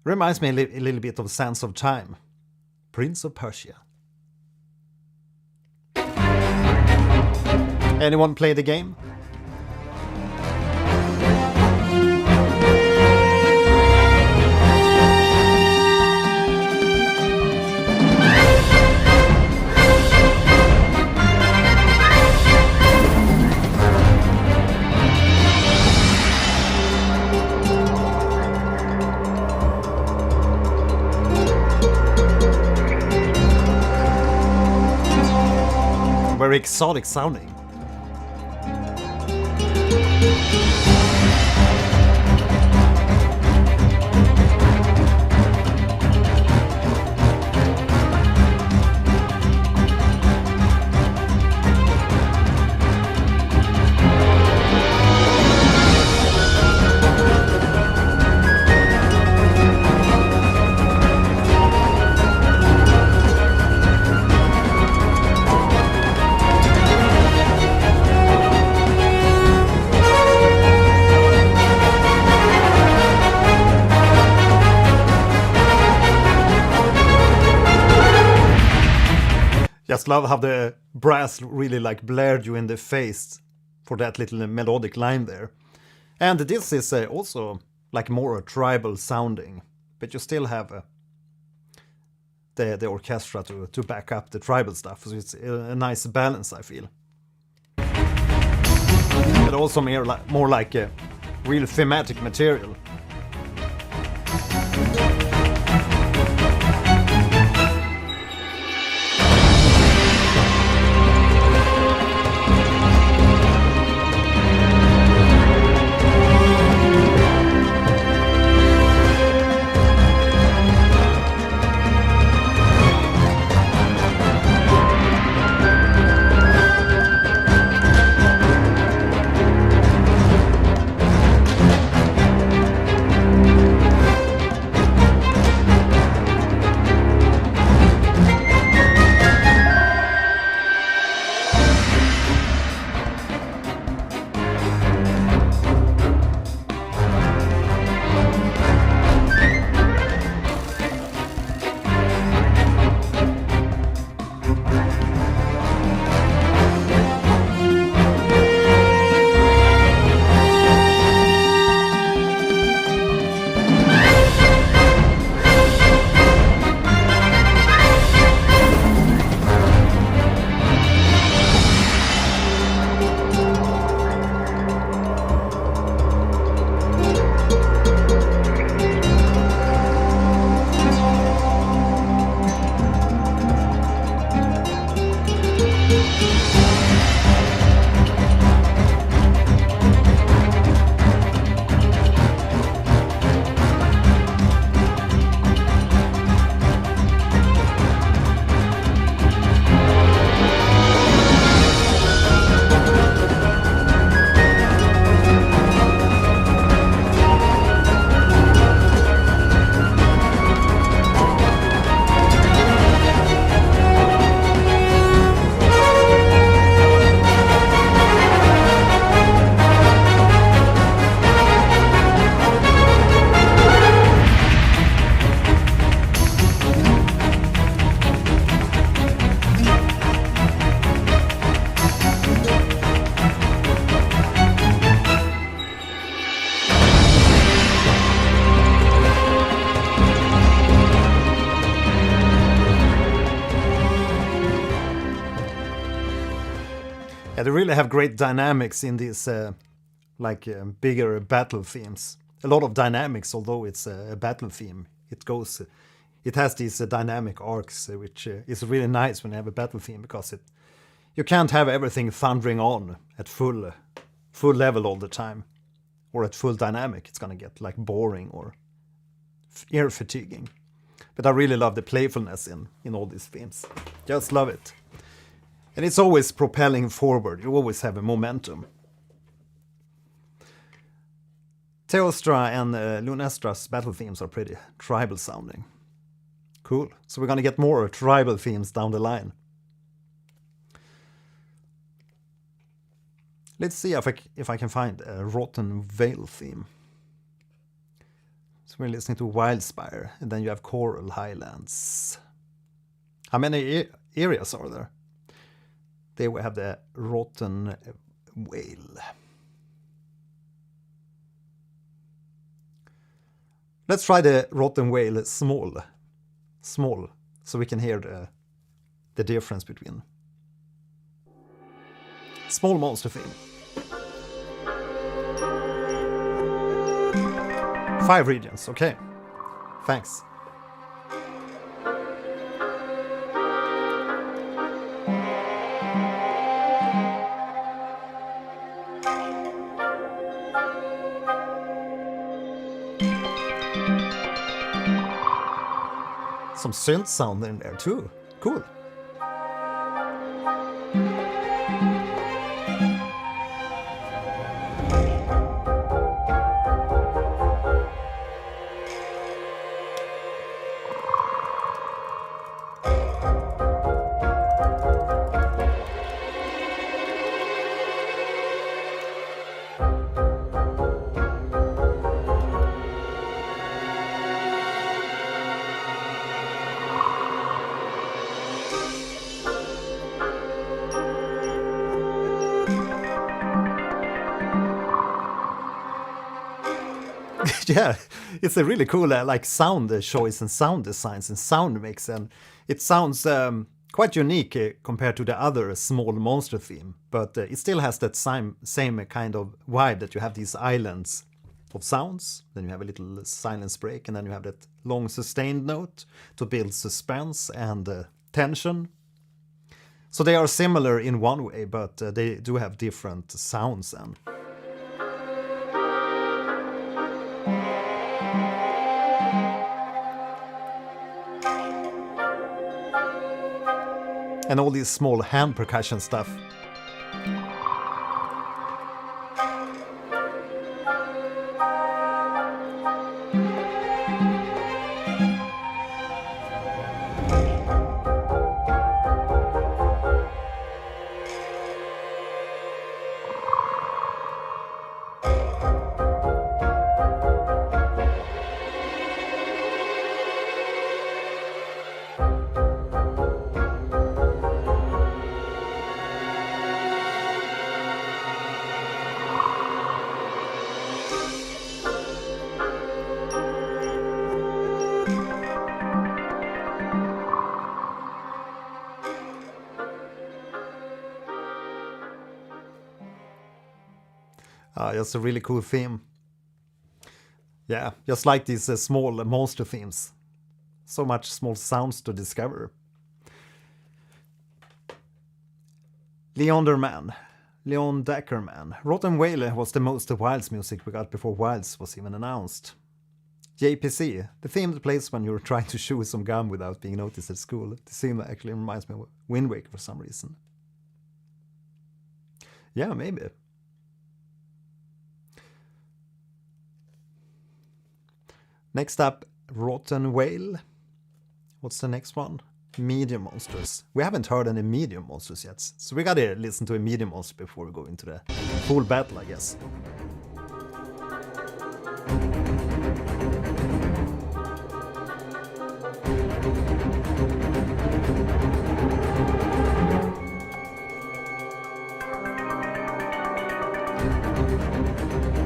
reminds me a little bit of Sands of Time, Prince of Persia. Anyone play the game? Very exotic sounding. Just love how the brass really like blared you in the face for that little melodic line there. And this is also like more tribal sounding, but you still have the orchestra to back up the tribal stuff, so it's a nice balance, I feel. But also more like a real thematic material. Yeah, they really have great dynamics in these bigger battle themes. A lot of dynamics, although it's a battle theme. It has these dynamic arcs, which is really nice when you have a battle theme, because you can't have everything thundering on at full level all the time, or at full dynamic. It's gonna get like boring or ear fatiguing. But I really love the playfulness in all these themes. Just love it. And it's always propelling forward. You always have a momentum. Teostra and Lunestra's battle themes are pretty tribal sounding. Cool. So we're gonna get more tribal themes down the line. Let's see if I can find a Rotten Vale theme. So we're listening to Wildspire, and then you have Coral Highlands. How many areas are there? There we have the Rotten Vale. Let's try the Rotten Vale small, so we can hear the difference between. Small monster theme. 5 regions, okay. Thanks. Some synth sound in there too. Cool. Yeah, it's a really cool like sound choice and sound designs and sound mix, and it sounds quite unique compared to the other small monster theme, but it still has that same kind of vibe that you have these islands of sounds, then you have a little silence break, and then you have that long sustained note to build suspense and tension. So they are similar in one way, but they do have different sounds and all these small hand percussion stuff. It's a really cool theme. Yeah, just like these small monster themes. So much small sounds to discover. Leonderman, Leon Dackerman. Rotten Vale was the most Wilds music we got before Wilds was even announced. JPC, the theme that plays when you're trying to chew some gum without being noticed at school. The theme actually reminds me of Wind Waker for some reason. Yeah, maybe. Next up, Rotten Whale. What's the next one? Medium monsters. We haven't heard any medium monsters yet, so we gotta listen to a medium monster before we go into the full battle, I guess.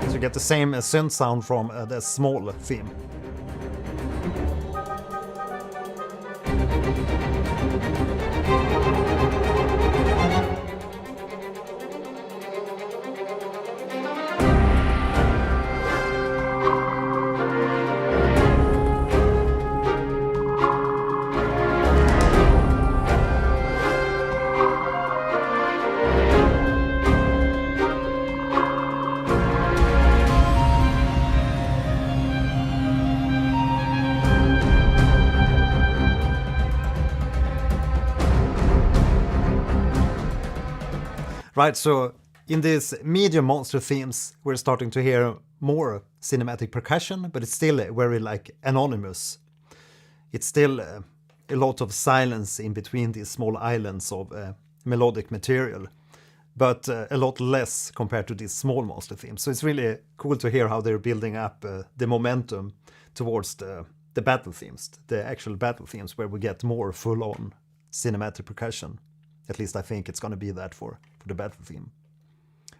So you get the same synth sound from the small theme. Right, so in these medium monster themes, we're starting to hear more cinematic percussion, but it's still very like anonymous. It's still a lot of silence in between these small islands of melodic material, but a lot less compared to these small monster themes. So it's really cool to hear how they're building up the momentum towards the battle themes, the actual battle themes, where we get more full-on cinematic percussion. At least I think it's going to be that for the battle theme.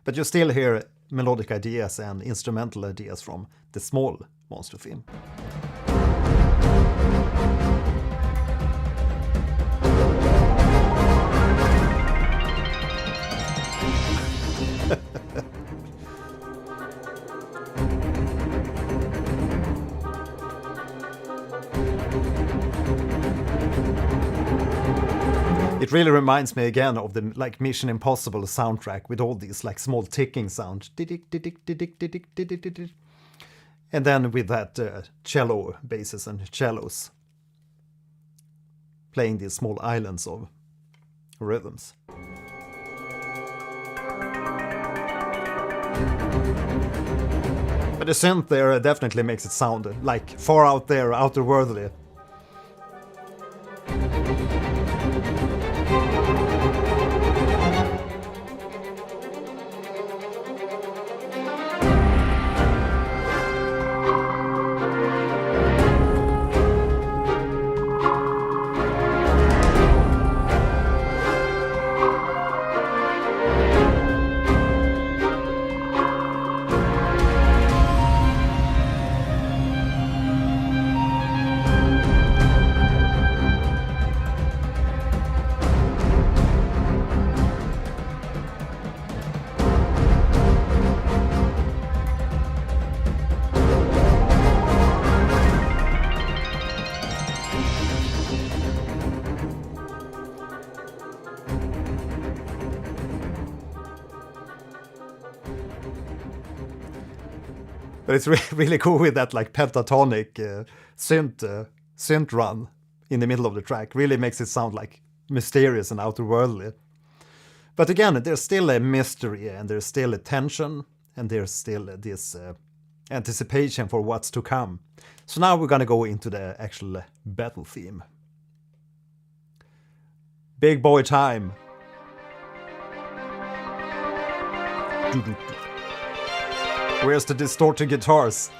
But you still hear melodic ideas and instrumental ideas from the small monster theme. It really reminds me again of the like Mission Impossible soundtrack with all these like small ticking sounds. And then with that cello basses and cellos playing these small islands of rhythms. But the synth there definitely makes it sound like far out there, outerworldly. But it's really cool with that like pentatonic synth run in the middle of the track. Really makes it sound like mysterious and outerworldly. But again, there's still a mystery, and there's still a tension, and there's still this anticipation for what's to come. So now we're gonna go into the actual battle theme. Big boy time. Where's the distorted guitars?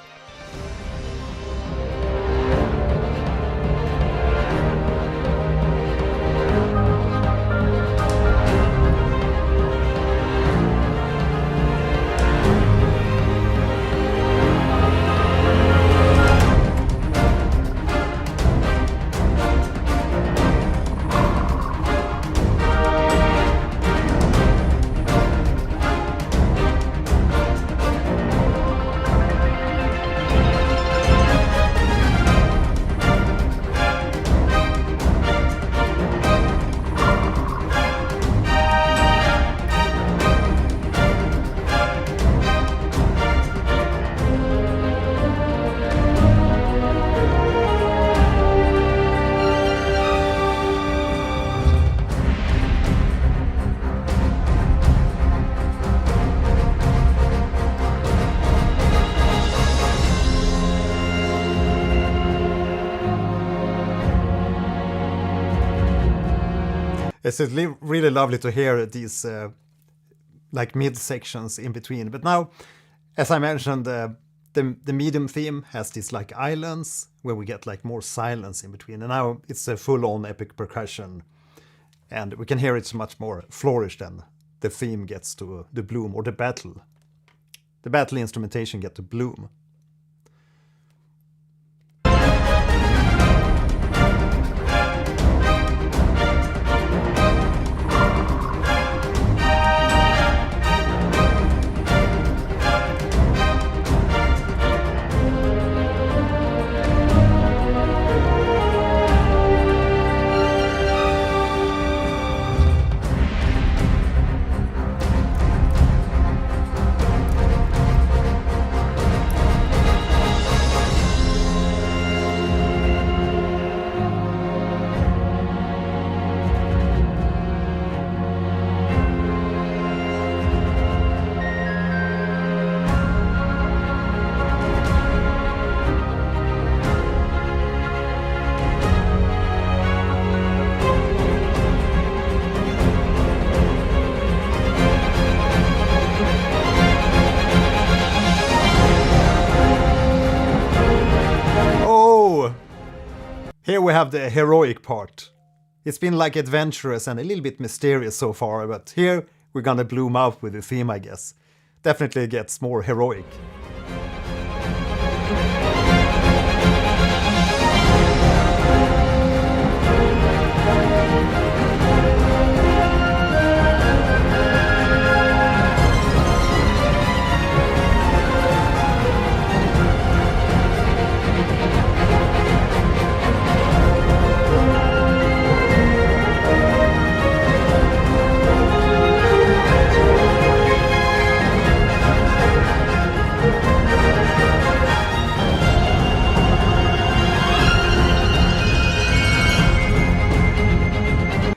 It's really lovely to hear these like mid sections in between. But now, as I mentioned, the medium theme has these like islands where we get like more silence in between. And now it's a full-on epic percussion, and we can hear it's much more flourished than the theme gets to the bloom, or the battle. The battle instrumentation get to bloom. Here we have the heroic part. It's been like adventurous and a little bit mysterious so far, but here we're gonna bloom out with the theme, I guess. Definitely gets more heroic.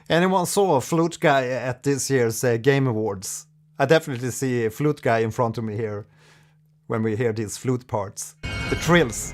Anyone saw a Flute Guy at this year's Game Awards? I definitely see a Flute Guy in front of me here when we hear these flute parts. The trills.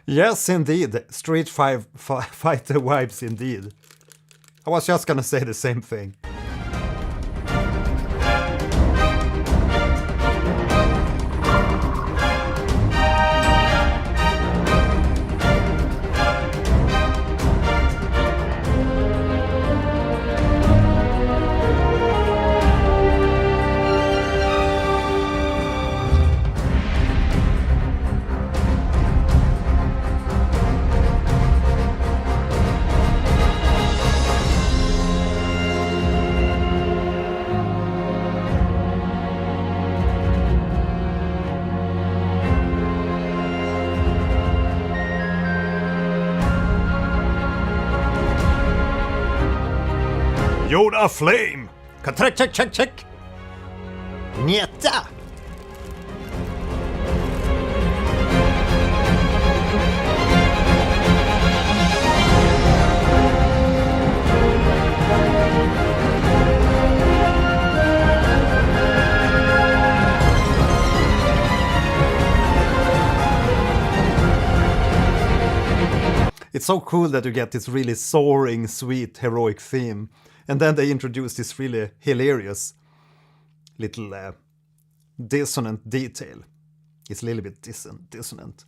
Yes, indeed. Street Fighter vibes, indeed. I was just gonna say the same thing. Yoda Flame! Check! Njeta! It's so cool that you get this really soaring, sweet, heroic theme. And then they introduce this really hilarious little dissonant detail. It's a little bit dissonant.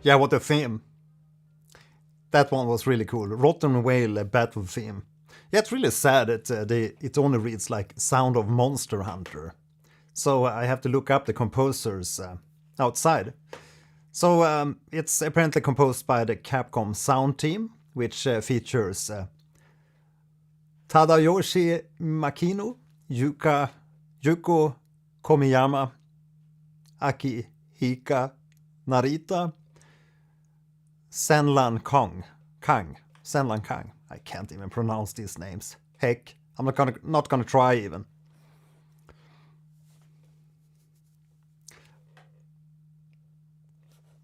Yeah, what a theme. That one was really cool. Rotten Whale battle theme. Yeah, it's really sad that it only reads like Sound of Monster Hunter. So I have to look up the composers outside. So it's apparently composed by the Capcom Sound Team, which features Tadayoshi Makino, Yuko Komiyama, Akihiko Narita, Senlan Kang. I can't even pronounce these names. Heck, I'm not gonna try even.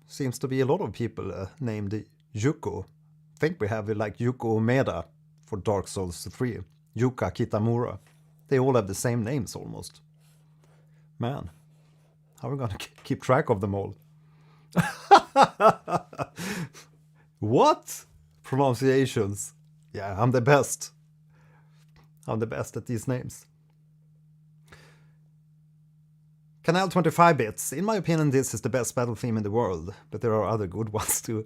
Seems to be a lot of people named Yuko. I think we have like Yuko Umeda for Dark Souls 3. Yuka Kitamura. They all have the same names almost. Man, how are we gonna keep track of them all? What? Pronunciations. Yeah, I'm the best. I'm the best at these names. Canal 25 bits. In my opinion, this is the best battle theme in the world, but there are other good ones too.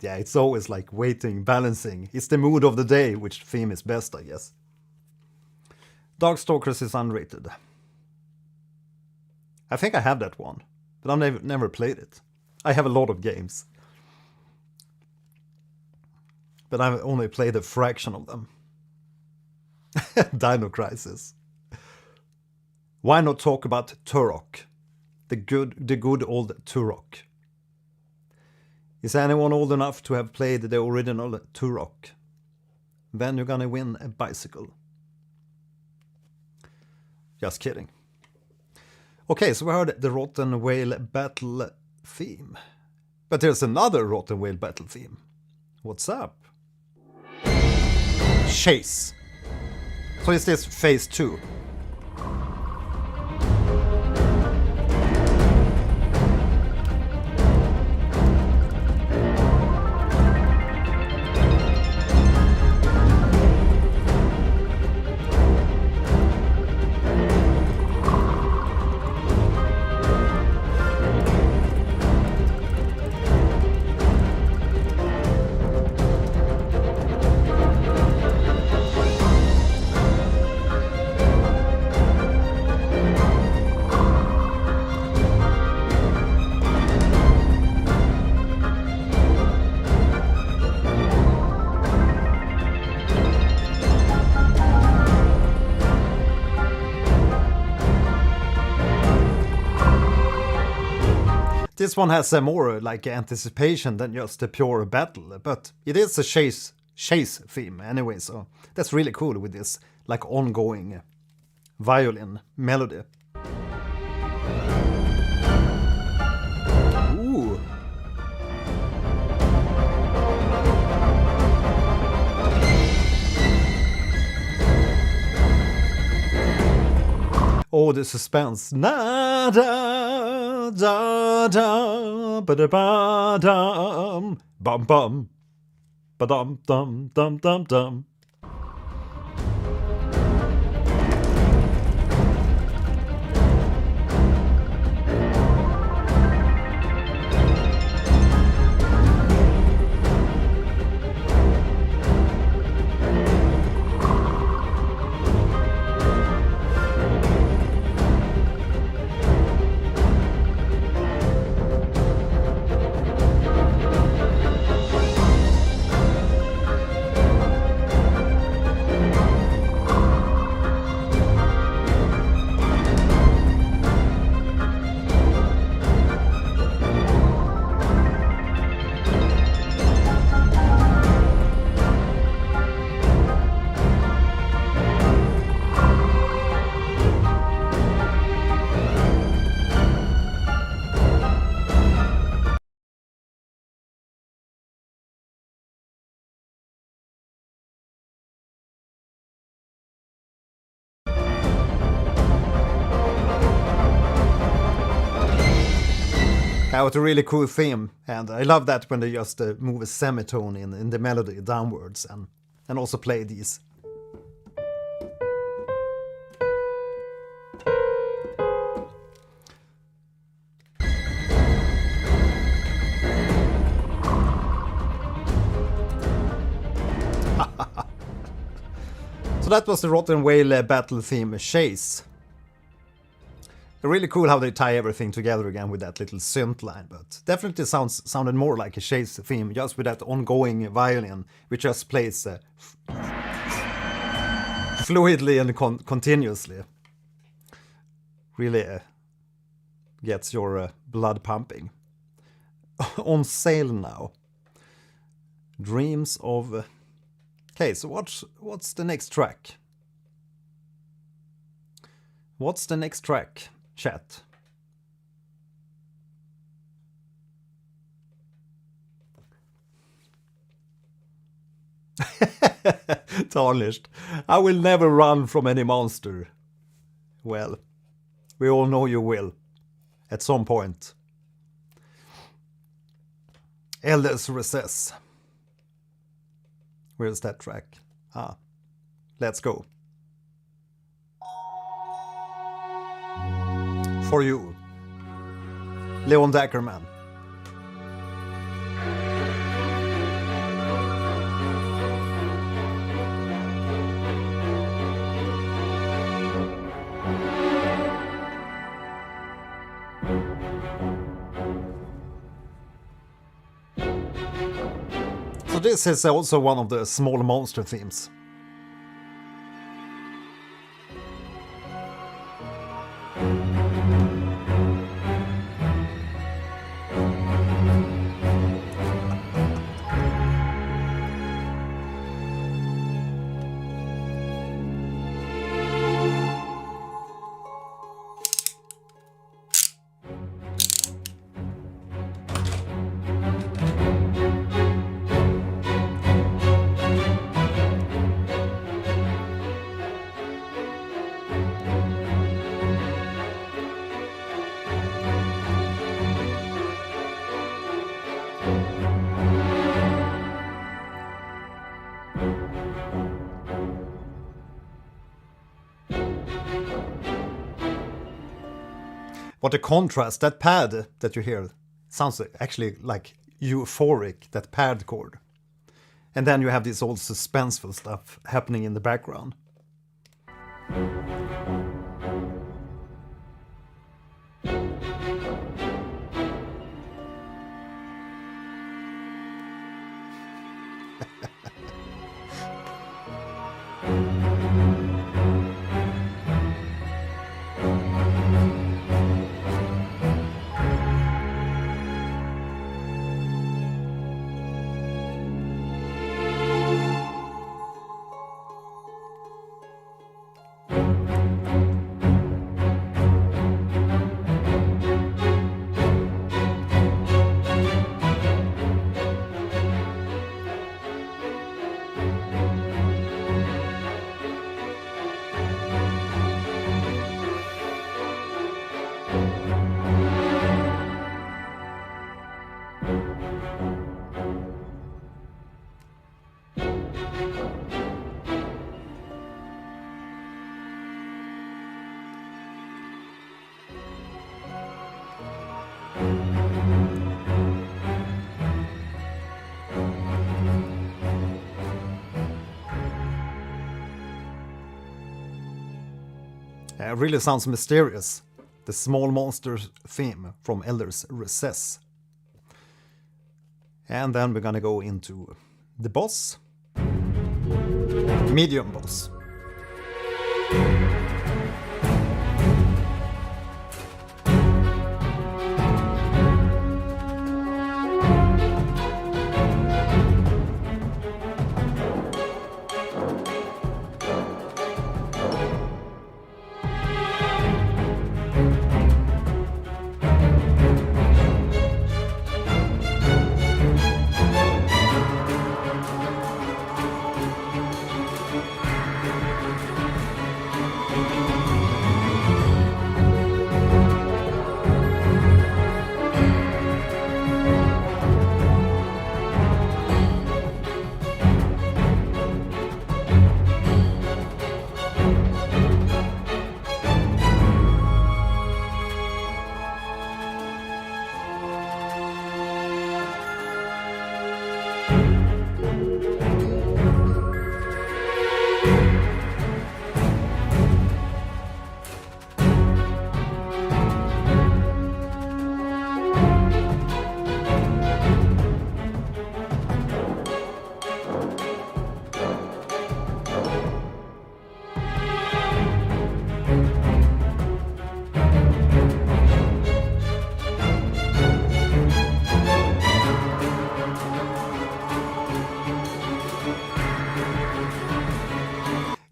Yeah, it's always like waiting, balancing. It's the mood of the day, which theme is best, I guess. Darkstalkers is unrated. I think I have that one, but I've never played it. I have a lot of games, but I've only played a fraction of them. Dino Crisis. Why not talk about Turok? The good old Turok. Is anyone old enough to have played the original Turok? Then you're gonna win a bicycle. Just kidding. Okay, so we heard the Rotten Whale battle theme. But there's another Rotten Whale battle theme. What's up? Chase. So is this phase 2? This one has more like anticipation than just a pure battle, but it is a chase theme anyway, so that's really cool with this like ongoing violin melody. Ooh. Oh, the suspense. Da da ba da ba dum bum bum. Ba-dum, dum, dum, dum, dum. That was a really cool theme, and I love that when they just move a semitone in the melody downwards and also play these. So that was the Rotten Whale battle theme Chase. Really cool how they tie everything together again with that little synth line, but definitely sounded more like a Chase theme, just with that ongoing violin, which just plays fluidly and continuously. Really gets your blood pumping. On sale now. Dreams of... Okay, so what's the next track? What's the next track? Chat. Tarnished. I will never run from any monster. Well, we all know you will. At some point. Elders Recess. Where's that track? Ah, let's go. For you, Leon Dackerman. So this is also one of the small monster themes. What a contrast, that pad that you hear sounds actually like euphoric, that pad chord. And then you have this old suspenseful stuff happening in the background. Really sounds mysterious. The small monsters theme from Elder's Recess. And then we're gonna go into the boss. Medium boss.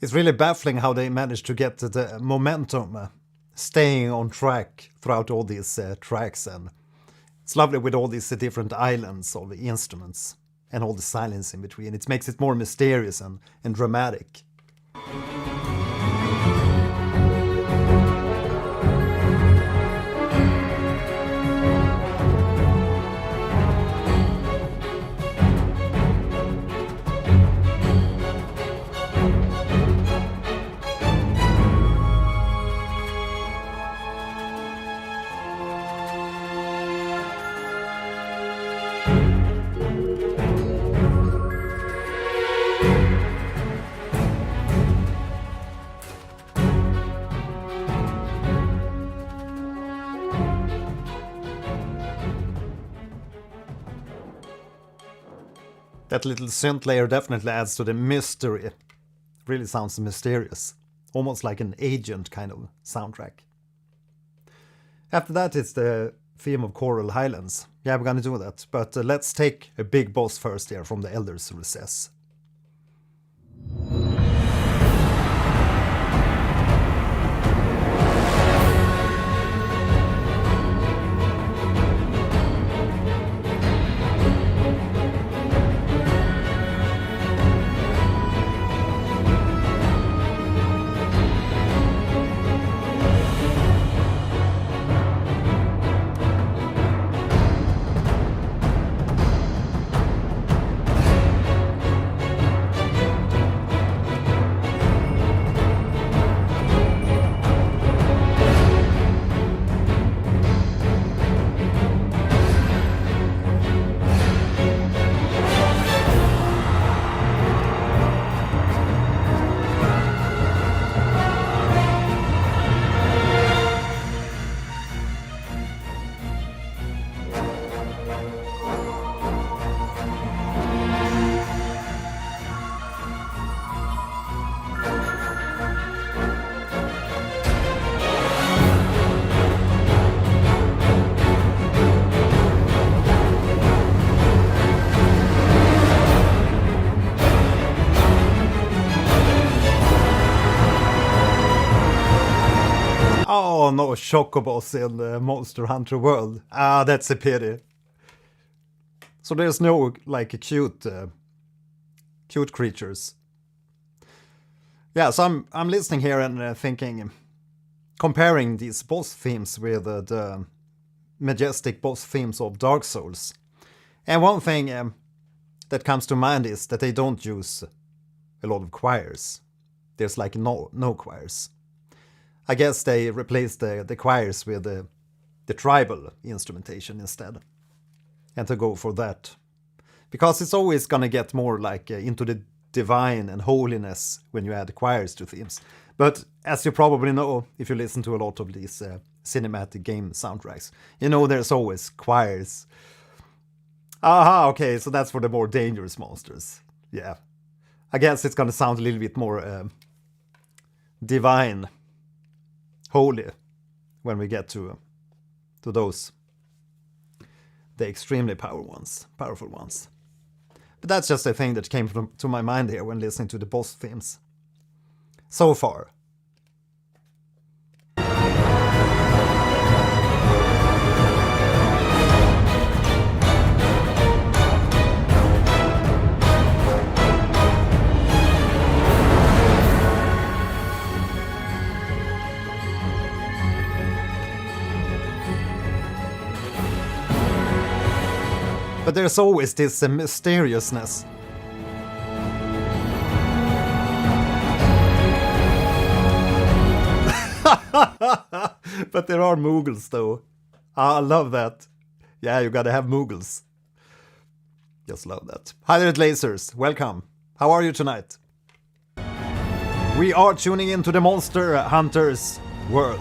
It's really baffling how they managed to get the momentum staying on track throughout all these tracks, and it's lovely with all these different islands of the instruments and all the silence in between. It makes it more mysterious and dramatic. That little synth layer definitely adds to the mystery. Really sounds mysterious. Almost like an agent kind of soundtrack. After that it's the theme of Choral Highlands. Yeah, we're gonna do that. But let's take a big boss first here from the Elder's Recess. Oh no, Chocobos in the Monster Hunter world. Ah, that's a pity. So there's no like cute creatures. Yeah, so I'm listening here and thinking, comparing these boss themes with the majestic boss themes of Dark Souls. And one thing that comes to mind is that they don't use a lot of choirs. There's like no choirs. I guess they replaced the choirs with the tribal instrumentation instead. And to go for that. Because it's always gonna get more like into the divine and holiness when you add choirs to themes. But as you probably know, if you listen to a lot of these cinematic game soundtracks, you know there's always choirs. Aha, okay, so that's for the more dangerous monsters. Yeah. I guess it's gonna sound a little bit more divine, holy, when we get to those, the extremely powerful ones. But that's just a thing that came to my mind here when listening to the boss themes. So far. But there's always this mysteriousness. But there are Moogles though. I love that. Yeah, you gotta have Moogles. Just love that. Hi there, Lasers. Welcome. How are you tonight? We are tuning into the Monster Hunter's world.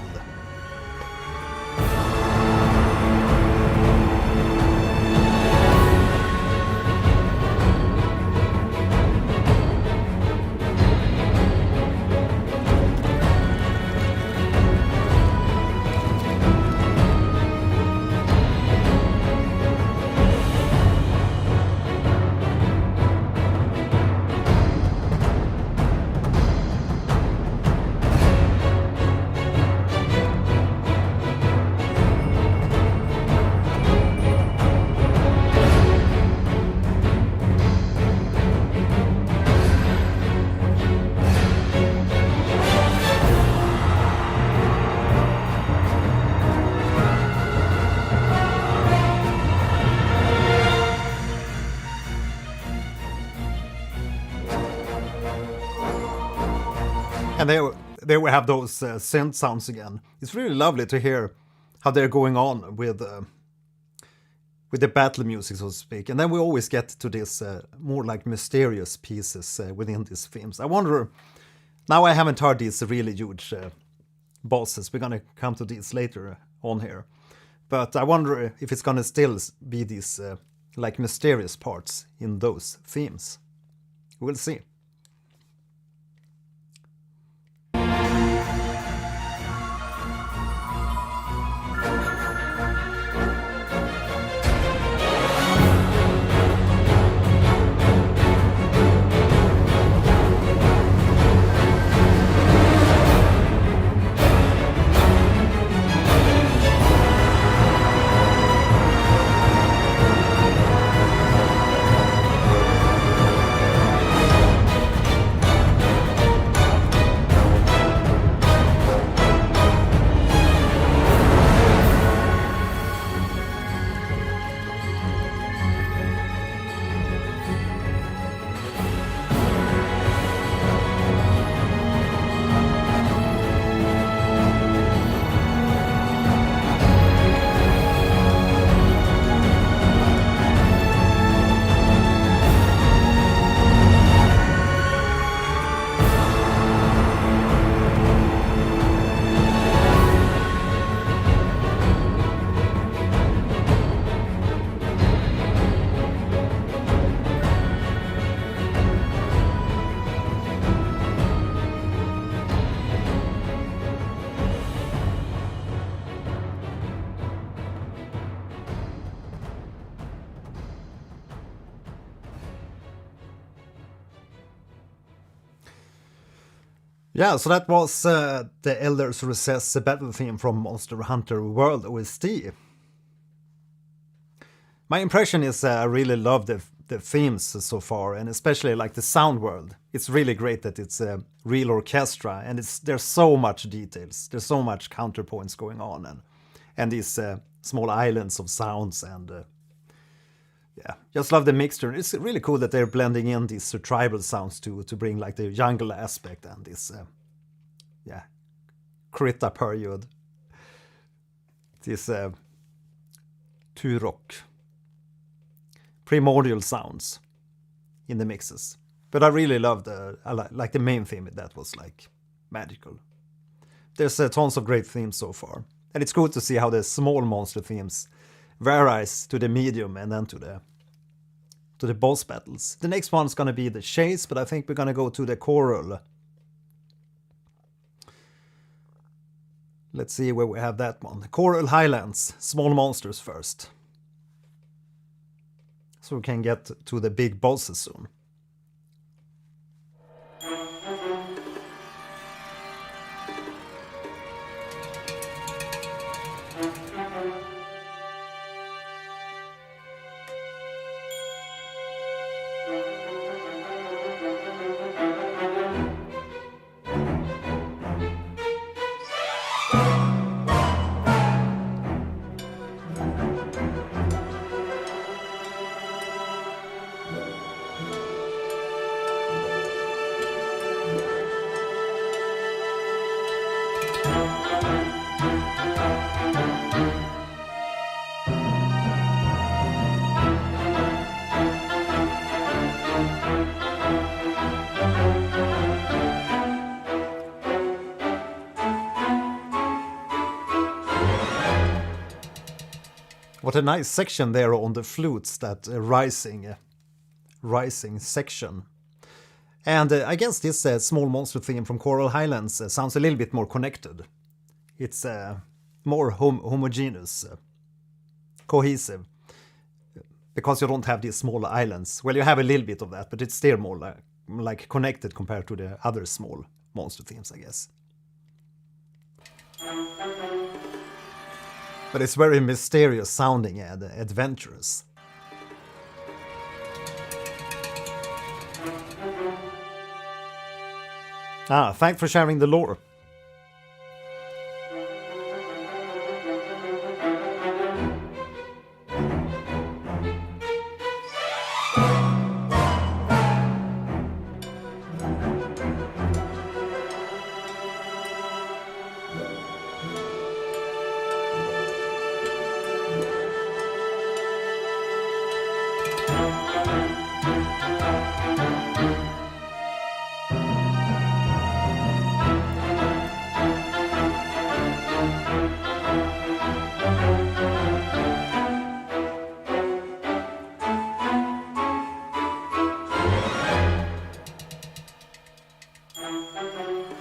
And there we have those synth sounds again. It's really lovely to hear how they're going on with the battle music, so to speak. And then we always get to this more like mysterious pieces within these themes. I wonder, now I haven't heard these really huge bosses. We're gonna come to these later on here. But I wonder if it's gonna still be these like mysterious parts in those themes. We'll see. Yeah, so that was the Elder's Recess battle theme from Monster Hunter World OST. My impression is I really love the themes so far, and especially like the sound world. It's really great that it's a real orchestra, and there's so much details. There's so much counterpoints going on, and these small islands of sounds, and yeah, just love the mixture. It's really cool that they're blending in these tribal sounds to bring like the jungle aspect and this yeah, Krita period. This Turok primordial sounds in the mixes. But I really love I like the main theme. That was like magical. There's tons of great themes so far. And it's good to see how the small monster themes varies to the medium and then to the boss battles. The next one's gonna be the chase, but I think we're gonna go to the choral. Let's see where we have that one. The choral Highlands, small monsters first. So we can get to the big bosses soon. What a nice section there on the flutes, that rising section. And I guess this small monster theme from Choral Highlands sounds a little bit more connected. It's more homogeneous, cohesive, because you don't have these small islands. Well, you have a little bit of that, but it's still more like connected compared to the other small monster themes, I guess. But it's very mysterious sounding and adventurous. Thanks for sharing the lore.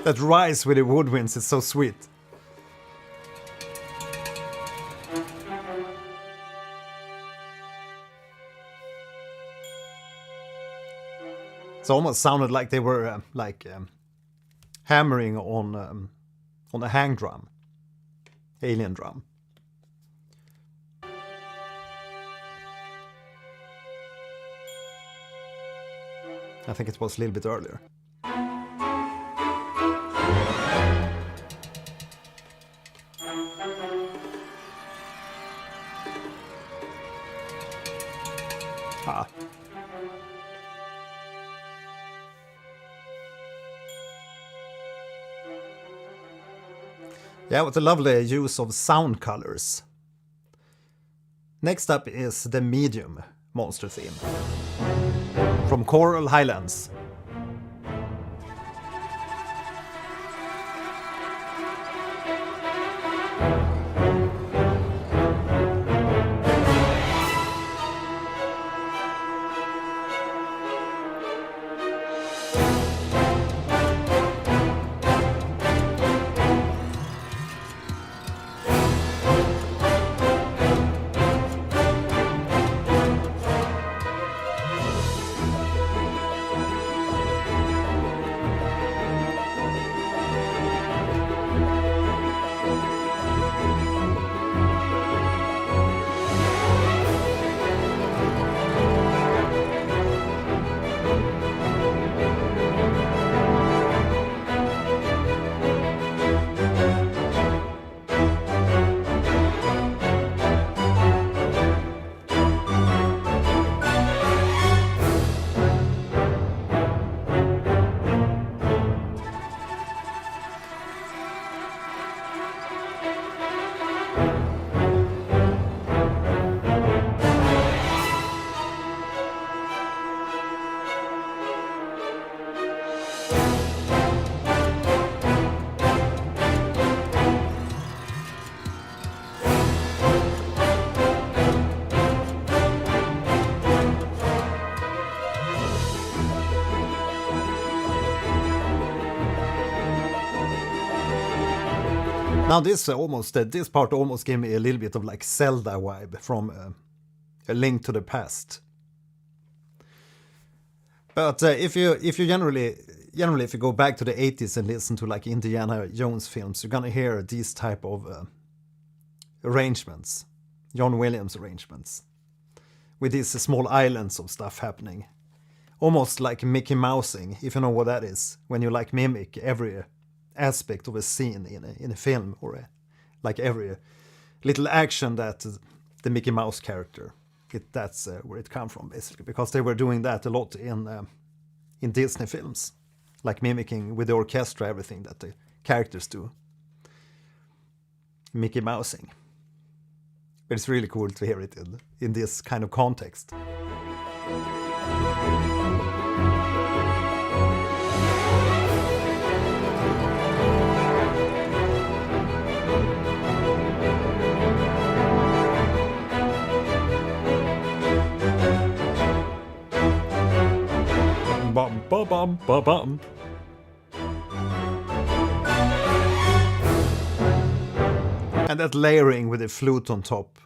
That rise with the woodwinds is so sweet. It almost sounded like they were hammering on a hang drum, alien drum. I think it was a little bit earlier. Yeah, what a lovely use of sound colors. Next up is the medium monster theme from Choral Highlands. Now this this part almost gave me a little bit of like Zelda vibe from A Link to the Past. But if you generally if you go back to the 80s and listen to like Indiana Jones films, you're gonna hear these type of arrangements, John Williams arrangements, with these small islands of stuff happening, almost like Mickey Mousing, if you know what that is, when you like mimic every aspect of a scene in a film, or like every little action that the Mickey Mouse character. That's where it comes from, basically, because they were doing that a lot in Disney films, like mimicking with the orchestra everything that the characters do. Mickey Mousing. But it's really cool to hear it in this kind of context. Bum, ba, bum, ba, bum. And that layering with the flute on top.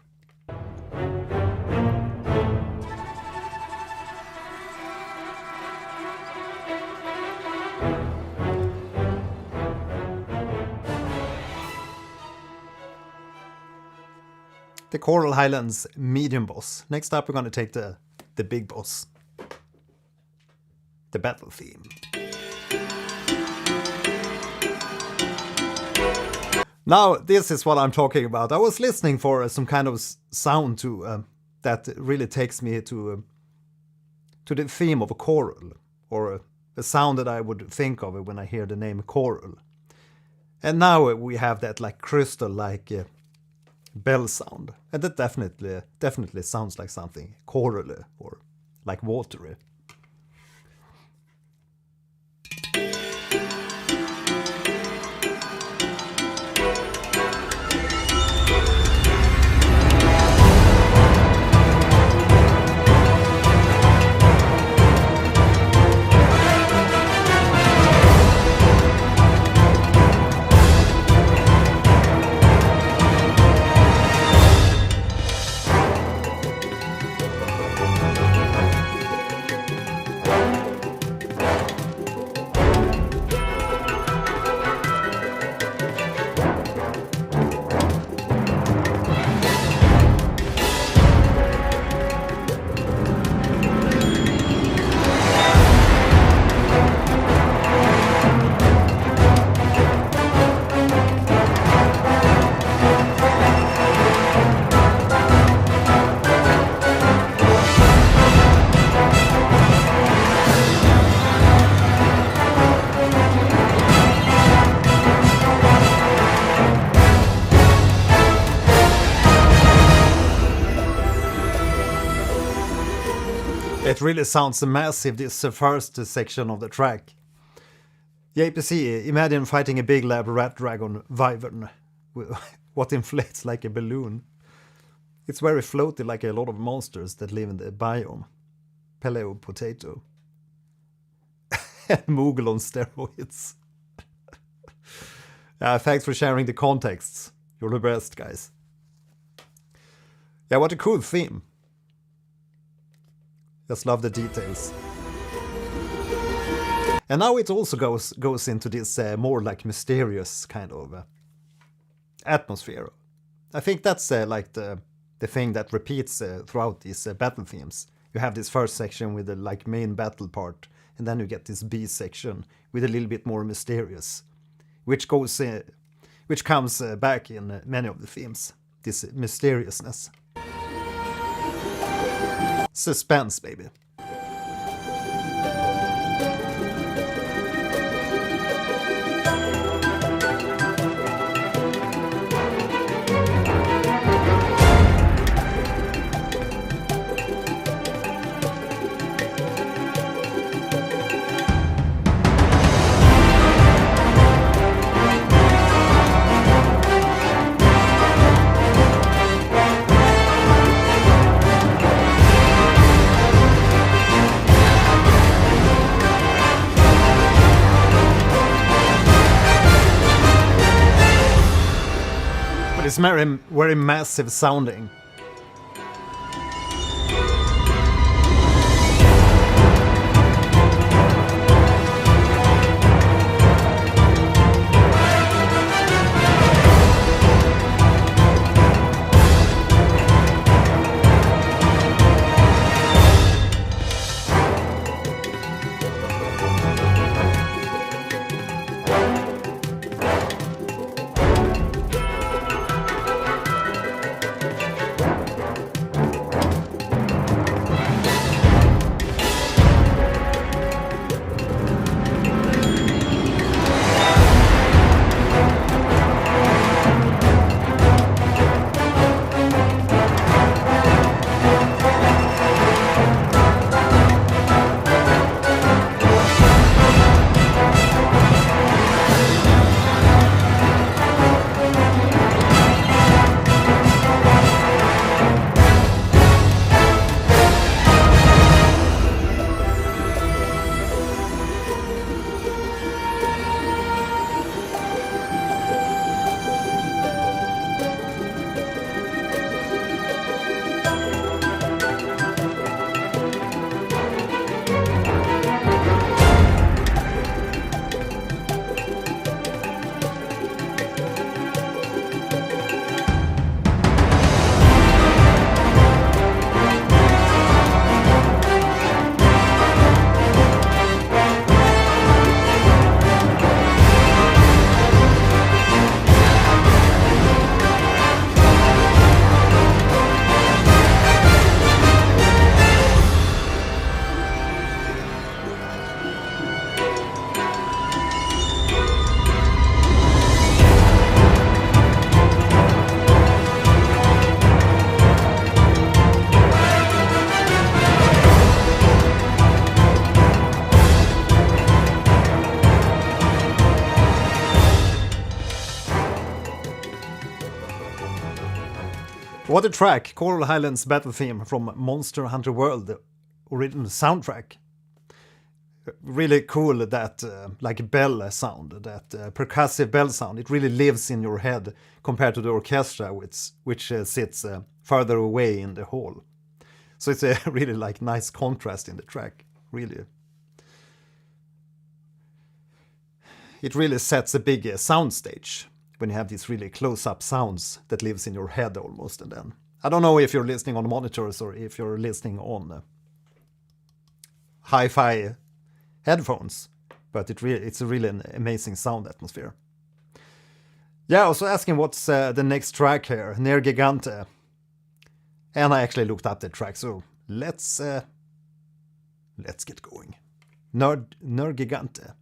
The Choral Highlands medium boss. Next up we're going to take the big boss. The battle theme. Now, this is what I'm talking about. I was listening for some kind of sound to that really takes me to the theme of a choral, or a sound that I would think of when I hear the name choral. And now we have that like crystal-like bell sound, and that definitely sounds like something choral or like watery. It really sounds massive, this first section of the track. JPC, imagine fighting a big lab rat dragon wyvern, what inflates like a balloon. It's very floaty, like a lot of monsters that live in the biome. Paleo potato. And Moogle on steroids. Thanks for sharing the contexts. You're the best, guys. Yeah, what a cool theme. Just love the details. And now it also goes into this more like mysterious kind of atmosphere. I think that's like the thing that repeats throughout these battle themes. You have this first section with the like main battle part, and then you get this B section with a little bit more mysterious, which comes back in many of the themes. This mysteriousness. Suspense, baby. It's very, very massive sounding. What a track! Coral Highlands battle theme from Monster Hunter World, the original soundtrack. Really cool that like bell sound, that percussive bell sound. It really lives in your head compared to the orchestra, which sits further away in the hall. So it's a really like nice contrast in the track. Really, it really sets a big sound stage when you have these really close-up sounds that lives in your head almost. And then I don't know if you're listening on monitors or if you're listening on hi-fi headphones, but it's a really an amazing sound atmosphere. Yeah, I was asking what's the next track here, Nergigante, and I actually looked up the track, so let's get going. Nergigante.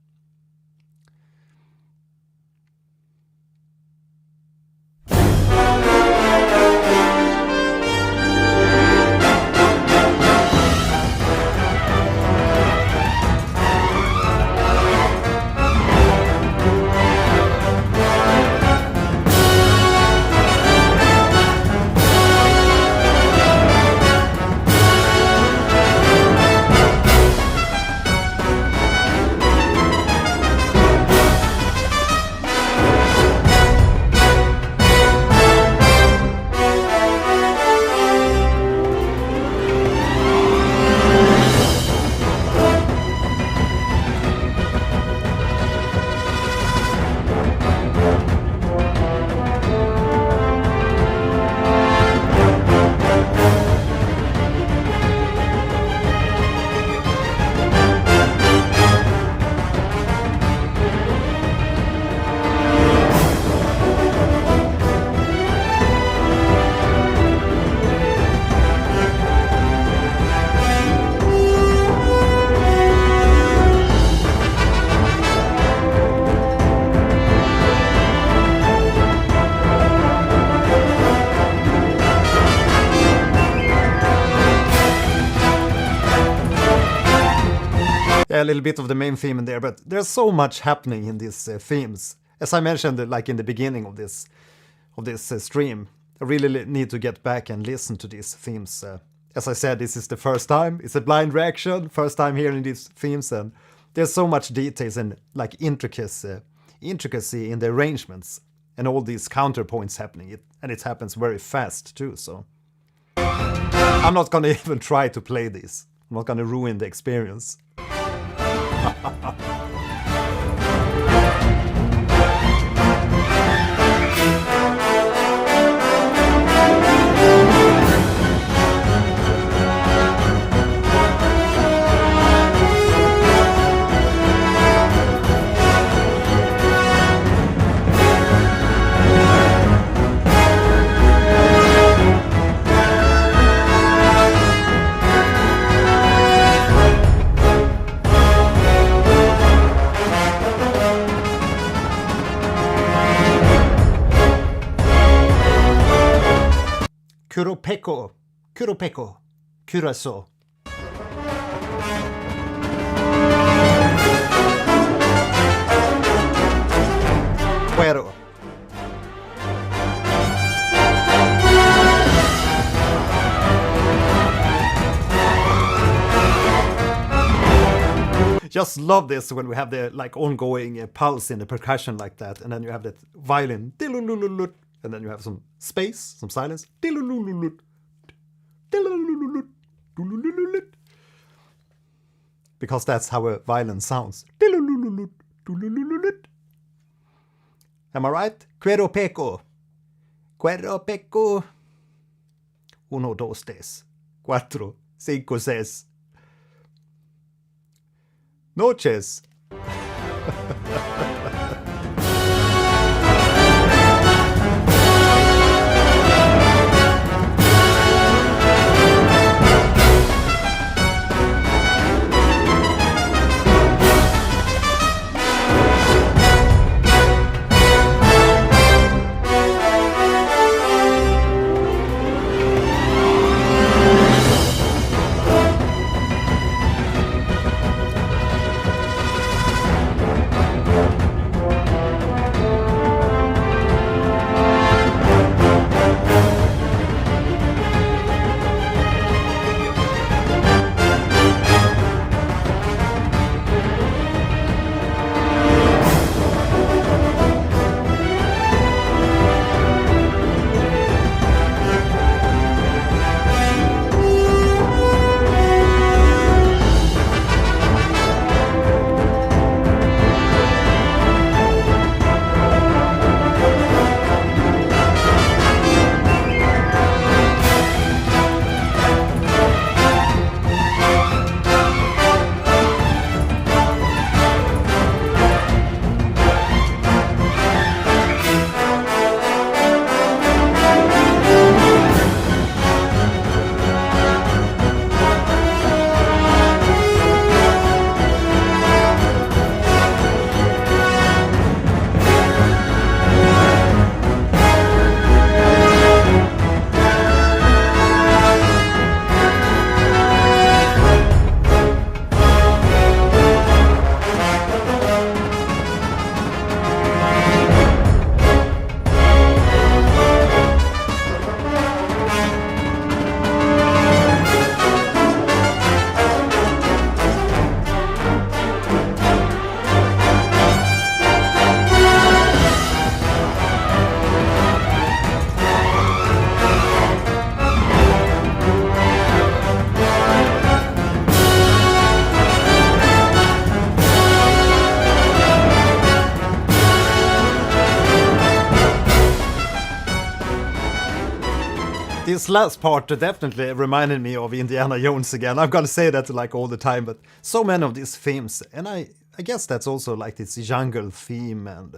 A little bit of the main theme in there, but there's so much happening in these themes. As I mentioned, like in the beginning of this stream, I really need to get back and listen to these themes. As I said, this is the first time. It's a blind reaction, first time hearing these themes, and there's so much details and like intricacy in the arrangements. and all these counterpoints happening, and it happens very fast too, so I'm not gonna even try to play this. I'm not gonna ruin the experience. Kuropeko, Kuropeko, Kuraso. Cuero. Just love this when we have the like ongoing pulse in the percussion like that, and then you have that violin, and then you have some space, some silence, because that's how a violin sounds. Am I right? Cuero peco. Cuero peco. Uno, dos, tres. Cuatro, cinco, seis. Noches. This last part definitely reminded me of Indiana Jones again. I'm gonna say that like all the time, but so many of these themes, and I guess that's also like this jungle theme, and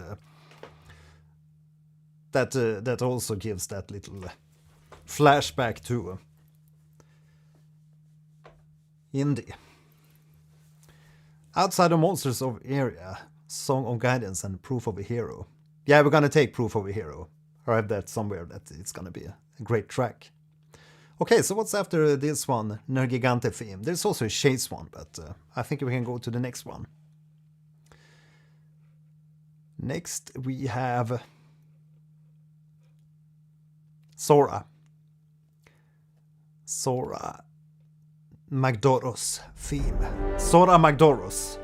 that also gives that little flashback to Indie. Outside of Monsters of Area, Song of Guidance and Proof of a Hero. Yeah, we're gonna take Proof of a Hero. I have that somewhere that it's gonna be a great track. Okay, so what's after this one? Nergigante Theme. There's also a Chase one, but I think we can go to the next one. Next we have Zorah. Zorah Magdaros theme. Zorah Magdaros.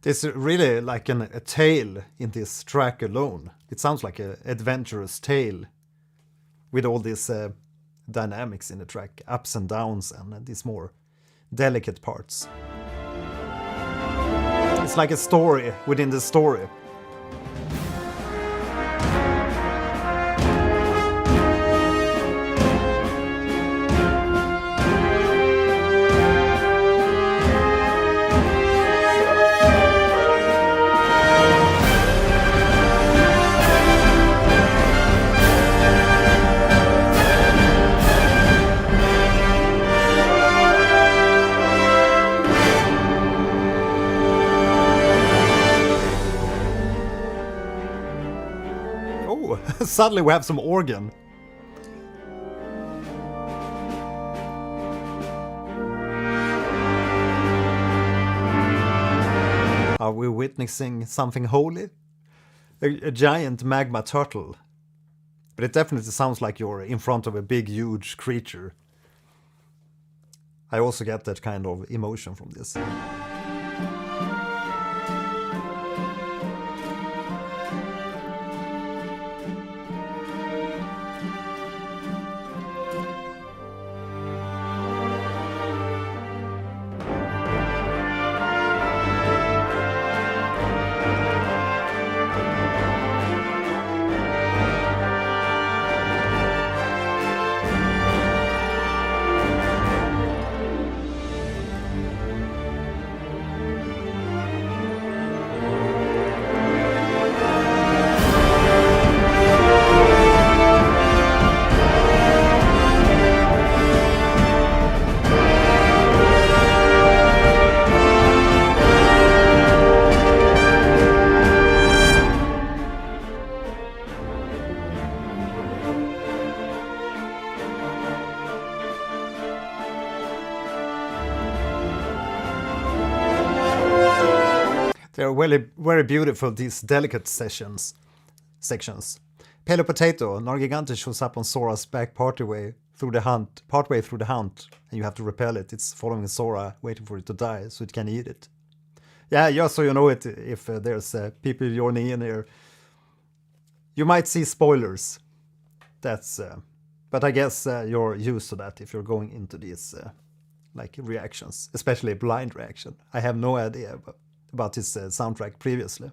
There's really like a tale in this track alone. It sounds like an adventurous tale with all these dynamics in the track, ups and downs, and these more delicate parts. It's like a story within the story. Suddenly we have some organ. Are we witnessing something holy? A giant magma turtle. But it definitely sounds like you're in front of a big, huge creature. I also get that kind of emotion from this. They're really very beautiful, these delicate sections. Pale Potato, Nergigante shows up on Zorah's back partway through the hunt, and you have to repel it. It's following Zorah, waiting for it to die, so it can eat it. Yeah, just so you know it, if there's people you're in here, you might see spoilers. That's, but I guess you're used to that if you're going into these like reactions, especially blind reaction. I have no idea about his soundtrack previously.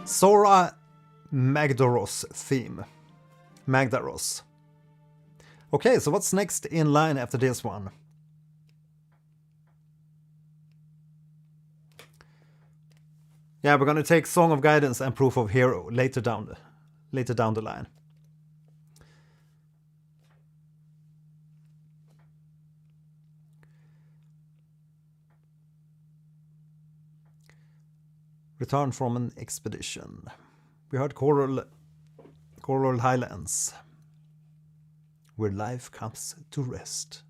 Zorah Magdaros theme. Magdaros. Okay, so what's next in line after this one? Yeah, we're gonna take Song of Guidance and Proof of Hero later down the line. Return from an expedition. We heard Coral Highlands, where life comes to rest.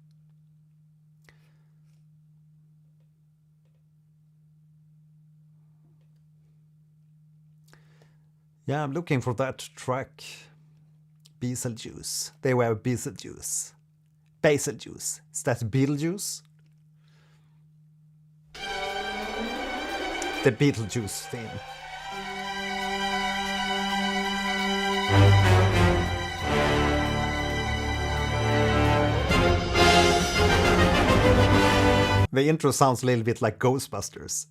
Yeah, I'm looking for that track. Bazelgeuse. They were Bazelgeuse. Bazelgeuse. Is that Beetlejuice? The Beetlejuice theme. The intro sounds a little bit like Ghostbusters.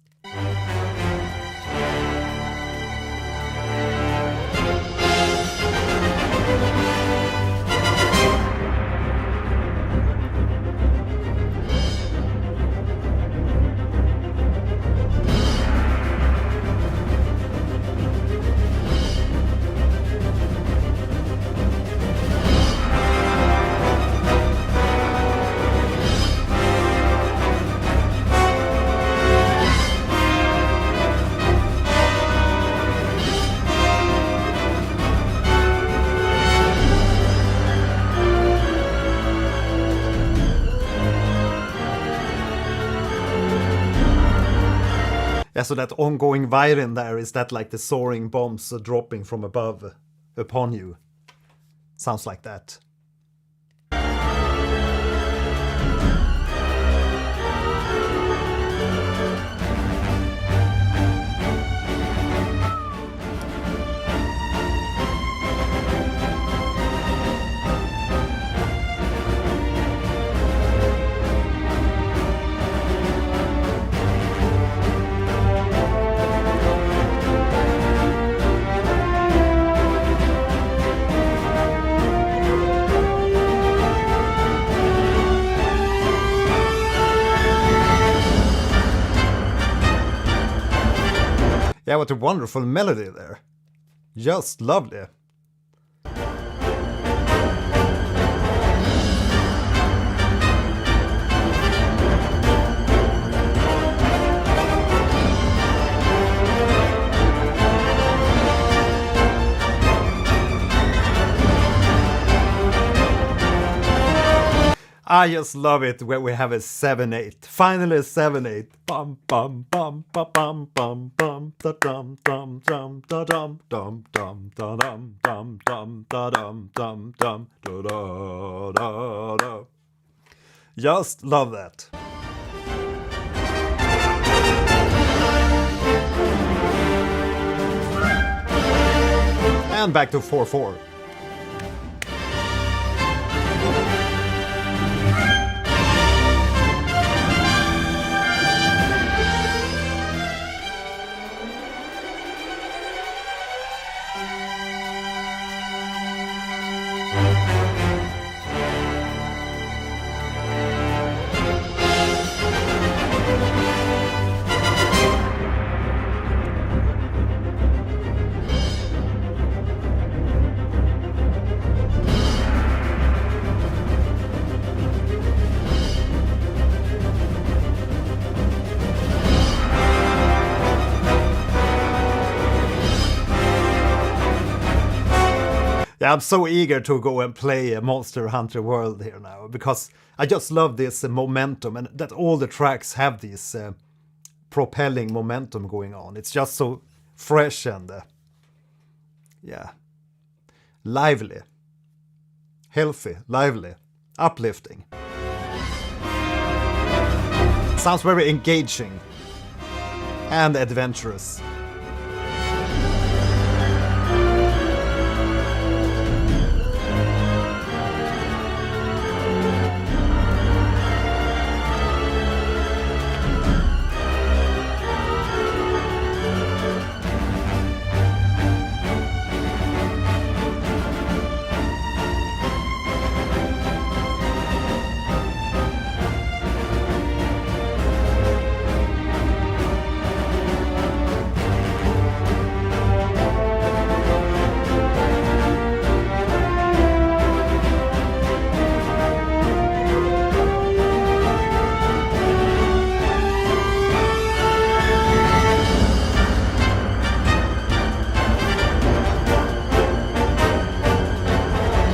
Yeah, so that ongoing violin there, is that like the soaring bombs dropping from above upon you? Sounds like that. Yeah, what a wonderful melody there. Just lovely. I just love it when we have a 7/8. Finally a 7/8. Bum bum bum bum bum bum bum da dum dum dum da dum dum dum da dum dum dum da dum dum dum da da da da. Just love that. And back to 4/4. Yeah, I'm so eager to go and play a Monster Hunter World here now, because I just love this momentum, and that all the tracks have this propelling momentum going on. It's just so fresh and, yeah, lively, healthy, lively, uplifting. Sounds very engaging and adventurous.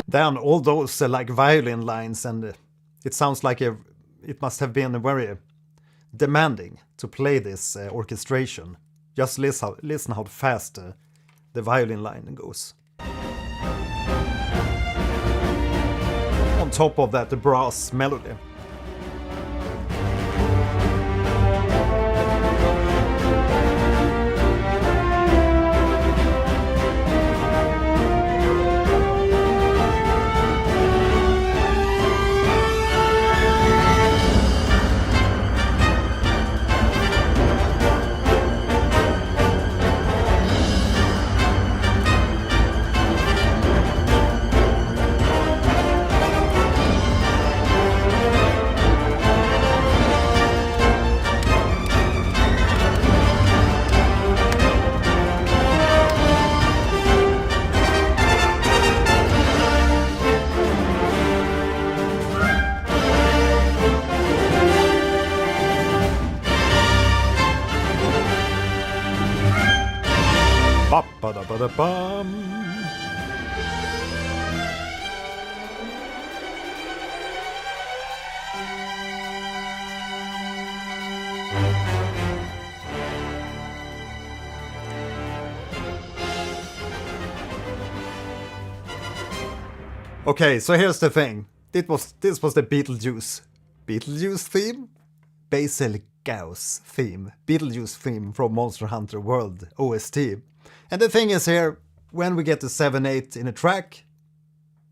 Then all those like violin lines, and it sounds like it must have been very demanding to play this orchestration. Just listen how fast the violin line goes. On top of that, the brass melody. Ba-da-ba-da-bum. Okay, so here's the thing. This was the Beetlejuice theme? Bazelgeuse theme. Beetlejuice theme from Monster Hunter World OST. And the thing is here, when we get the 7/8 in a track,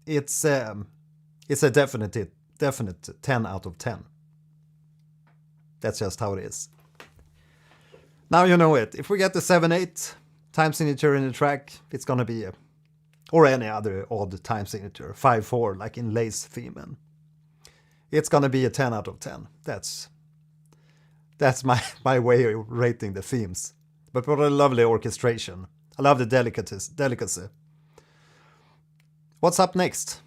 it's a definite 10 out of 10. That's just how it is. Now you know it. If we get the 7/8 time signature in the track, it's gonna be or any other odd time signature, 5/4 like in Lace theme, and it's gonna be a 10 out of 10. That's my way of rating the themes. But what a lovely orchestration. I love the delicacy. What's up next?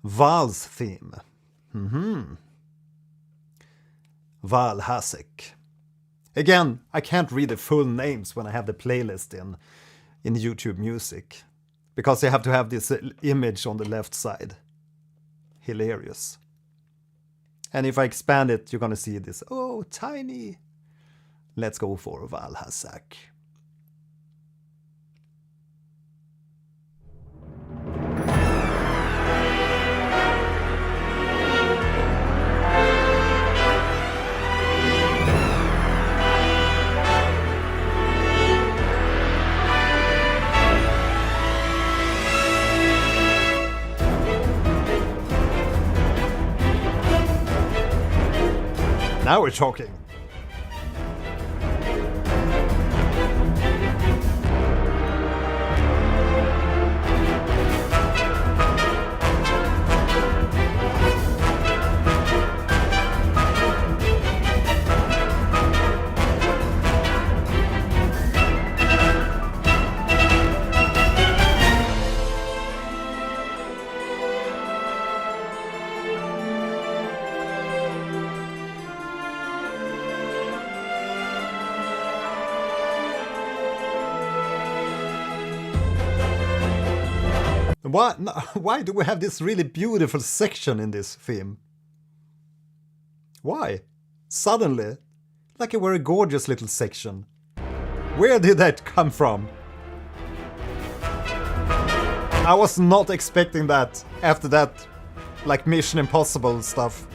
Vaal's theme. Vaal Hazak. Again, I can't read the full names when I have the playlist in YouTube Music, because you have to have this image on the left side. Hilarious. And if I expand it, you're gonna see this. Oh, tiny. Let's go for Vaal Hazak. Now we're talking. Why do we have this really beautiful section in this theme? Why? Suddenly, like a very gorgeous little section. Where did that come from? I was not expecting that after that, like Mission Impossible stuff.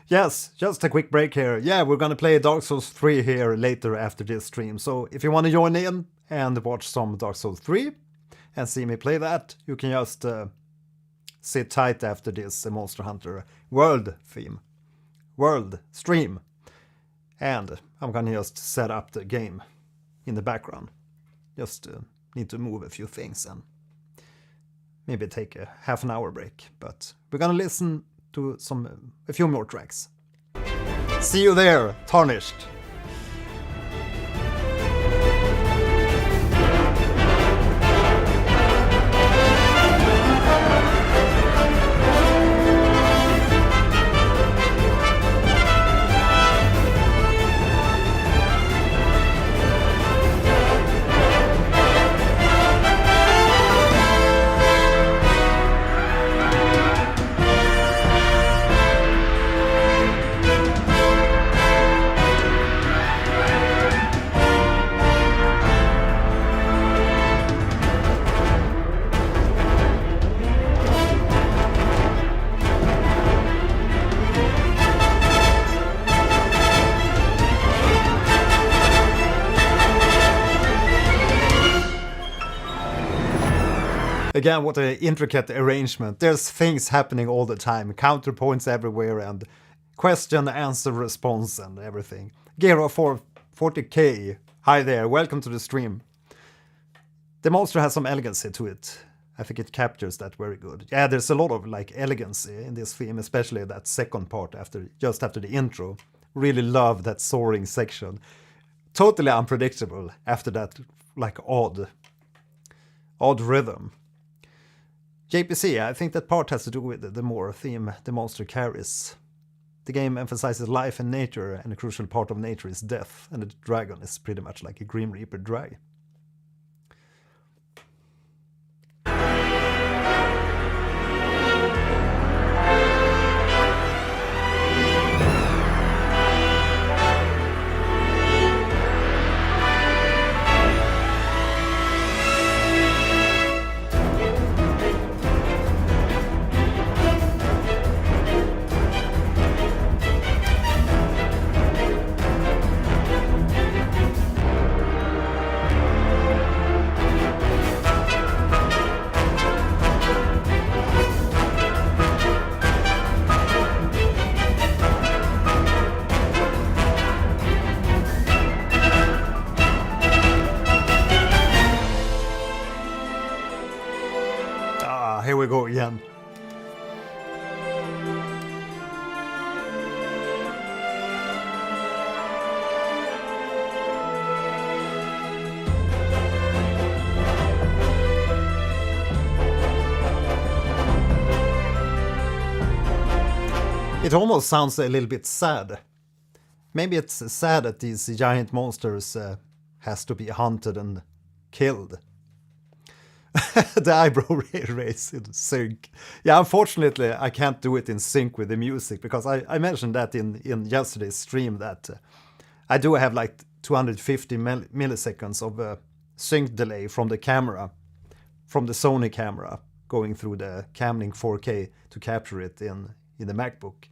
Yes, just a quick break here. Yeah, we're gonna play Dark Souls 3 here later after this stream. So if you want to join in and watch some Dark Souls 3 and see me play that, you can just sit tight after this Monster Hunter World stream. And I'm gonna just set up the game in the background. Just need to move a few things and maybe take a half an hour break. But we're gonna listen to a few more tracks. See you there, Tarnished. Again, what an intricate arrangement. There's things happening all the time, counterpoints everywhere, and question, answer, response, and everything. Gero 40k, hi there, welcome to the stream. The monster has some elegancy to it. I think it captures that very good. Yeah, there's a lot of like elegance in this theme, especially that second part just after the intro. Really love that soaring section. Totally unpredictable after that like odd rhythm. JPC, I think that part has to do with the more theme the monster carries. The game emphasizes life and nature, and a crucial part of nature is death, and the dragon is pretty much like a Grim Reaper drag. Here we go again. It almost sounds a little bit sad. Maybe it's sad that these giant monsters has to be hunted and killed. The eyebrow raise in sync. Yeah, unfortunately, I can't do it in sync with the music, because I mentioned that in yesterday's stream that I do have like 250 milliseconds of sync delay from the camera, from the Sony camera, going through the Camlink 4K to capture it in the MacBook.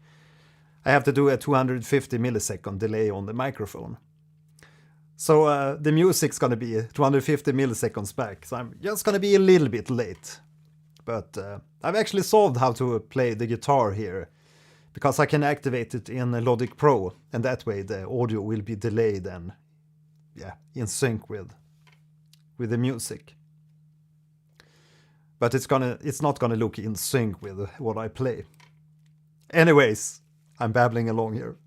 I have to do a 250 millisecond delay on the microphone. So the music's gonna be 250 milliseconds back, so I'm just gonna be a little bit late. But I've actually solved how to play the guitar here, because I can activate it in Logic Pro, and that way the audio will be delayed and in sync with the music. But it's not gonna look in sync with what I play. Anyways, I'm babbling along here.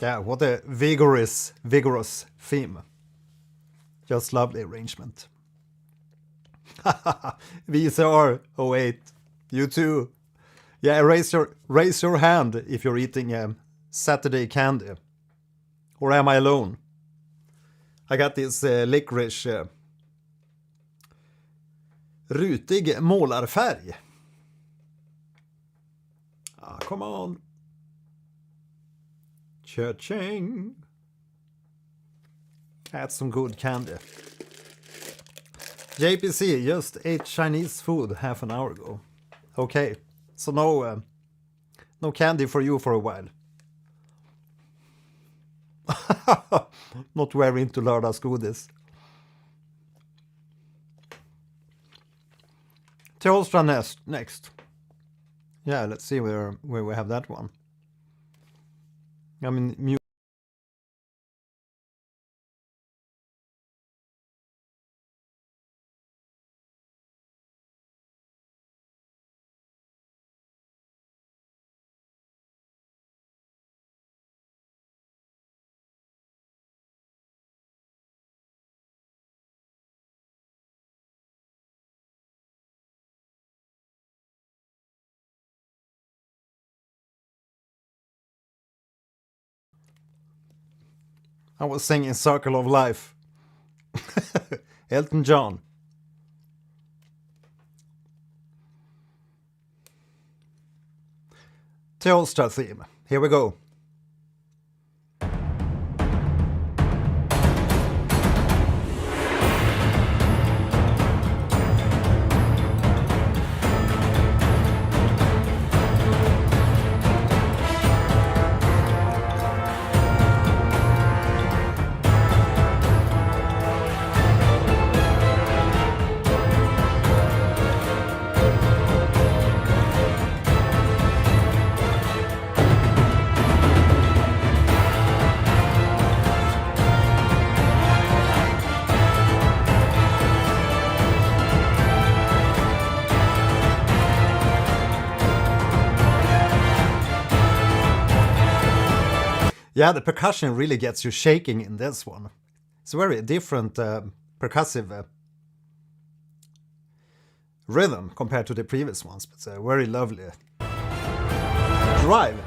Yeah, what a vigorous theme. Just lovely arrangement. VCR 08, you too. Yeah, raise your hand if you're eating Saturday candy. Or am I alone? I got this licorice rutig målarfärg. Ah, come on. Cha-ching. That's some good candy. JPC just ate Chinese food half an hour ago. Okay, so no candy for you for a while. Not very into lördagsgodis. Teostra next. Yeah, let's see where we have that one. I mean, I was singing Circle of Life. Elton John. Teostra Theme. Here we go. Yeah, the percussion really gets you shaking in this one. It's a very different percussive rhythm compared to the previous ones, but it's a very lovely drive.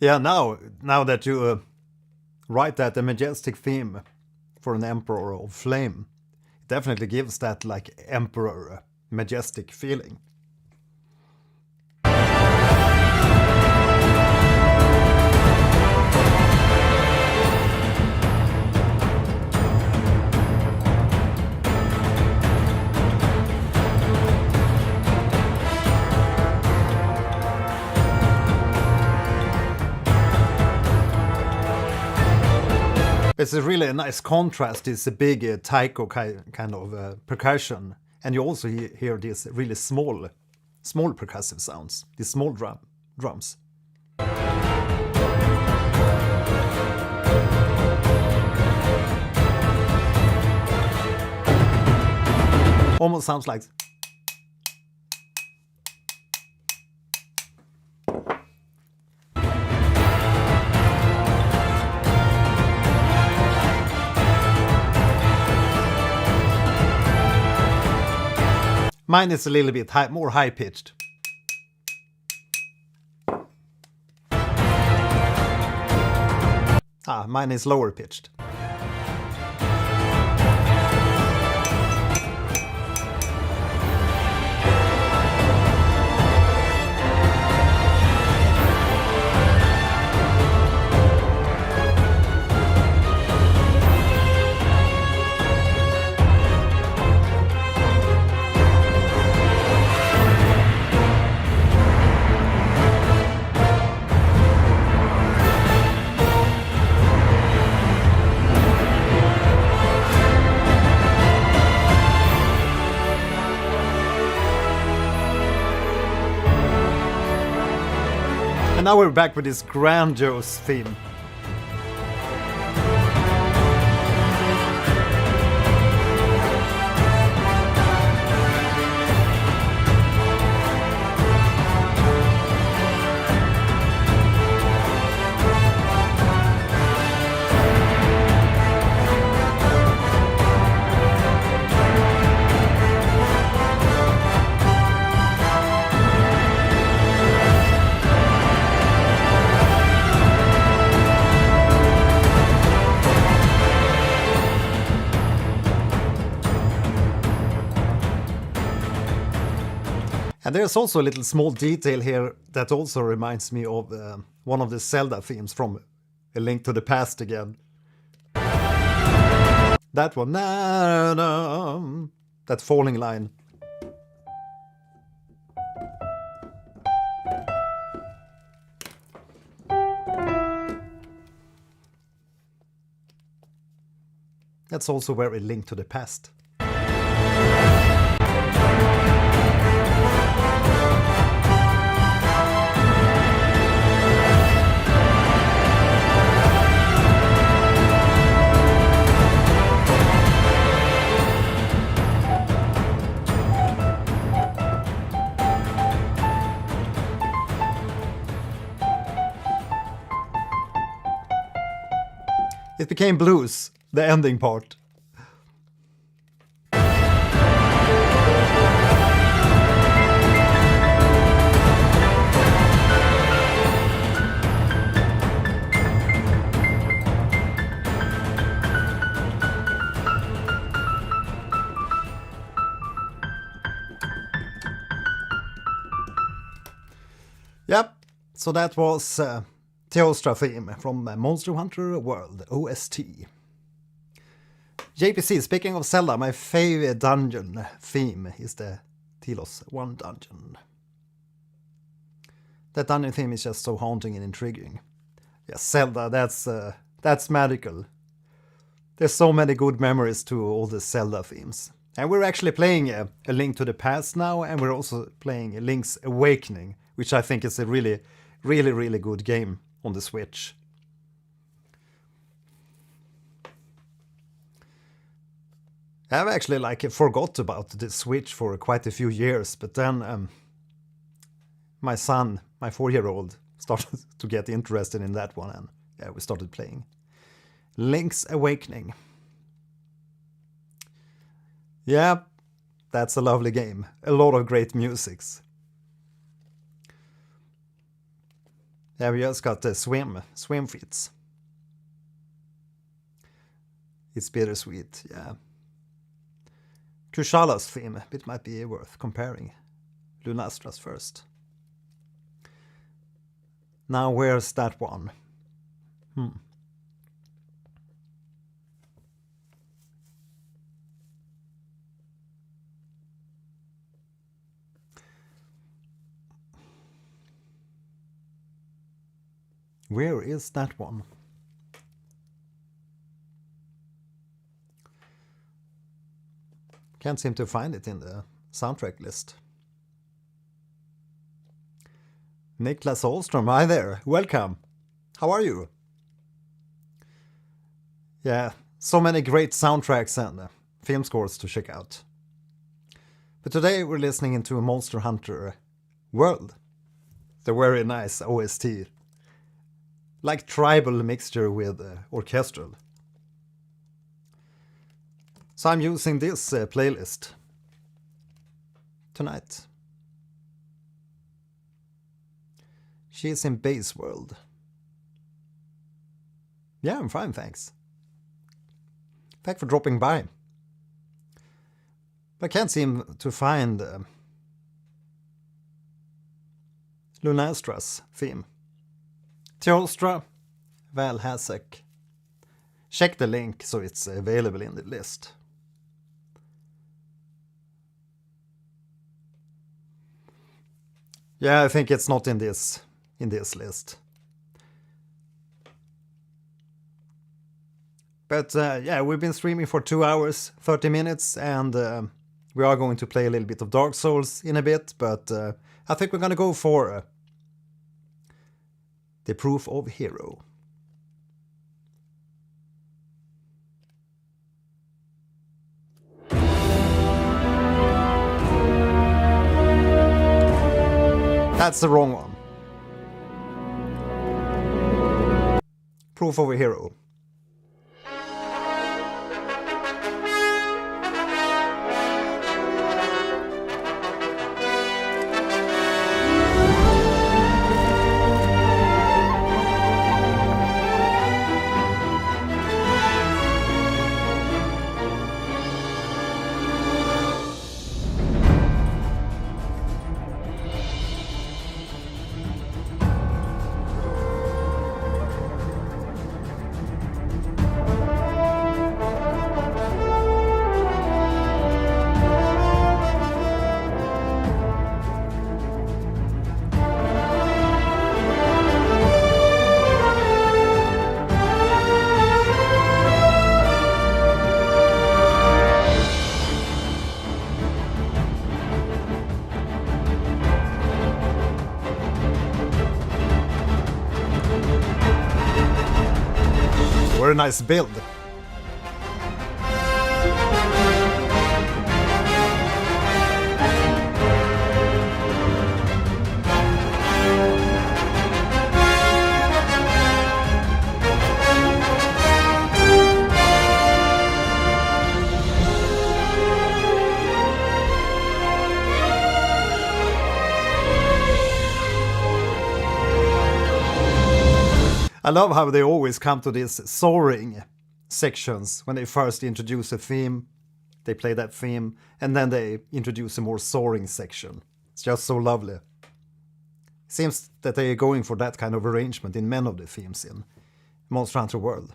Yeah, now that you write that a majestic theme for an Emperor of Flame, it definitely gives that like Emperor majestic feeling. It's a really nice contrast. It's a big taiko kind of percussion, and you also hear these really small percussive sounds, these small drums. Almost sounds like. Mine is a little bit more high-pitched. Mine is lower-pitched. And now we're back with this grandiose theme. And there's also a little small detail here that also reminds me of one of the Zelda themes from A Link to the Past again. That one, na, na, that falling line. That's also where A Link to the Past. It became blues, the ending part. Yep, so that was Teostra Theme from Monster Hunter World OST. JPC, speaking of Zelda, my favorite dungeon theme is the Telos 1 dungeon. That dungeon theme is just so haunting and intriguing. Yeah, Zelda, that's magical. There's so many good memories to all the Zelda themes. And we're actually playing a Link to the Past now, and we're also playing a Link's Awakening, which I think is a really, really, really good game on the Switch. I've actually forgot about the Switch for quite a few years, but then my son, my 4-year-old, started to get interested in that one, and yeah, we started playing Link's Awakening. Yeah, that's a lovely game. A lot of great musics. Yeah, we just got the swim fits. It's bittersweet, yeah. Kushala's theme, it might be worth comparing. Lunastra's first. Now where's that one? Where is that one? Can't seem to find it in the soundtrack list. Niklas Holmgren, hi there, welcome. How are you? Yeah, so many great soundtracks and film scores to check out. But today we're listening into a Monster Hunter World. The very nice OST. Like tribal mixture with orchestral. So I'm using this playlist tonight. She's in Base World. Yeah, I'm fine, thanks. Thanks for dropping by. I can't seem to find Lunastra's theme. Teostra, Vaal, Hazak. Check the link so it's available in the list. Yeah, I think it's not in this list. But yeah, we've been streaming for 2 hours, 30 minutes, and we are going to play a little bit of Dark Souls in a bit, but I think we're gonna go for the Proof of Hero. That's the wrong one. Proof of a Hero. very nice build. I love how they always come to these soaring sections when they first introduce a theme, they play that theme, and then they introduce a more soaring section. It's just so lovely. Seems that they are going for that kind of arrangement in many of the themes in Monster Hunter World.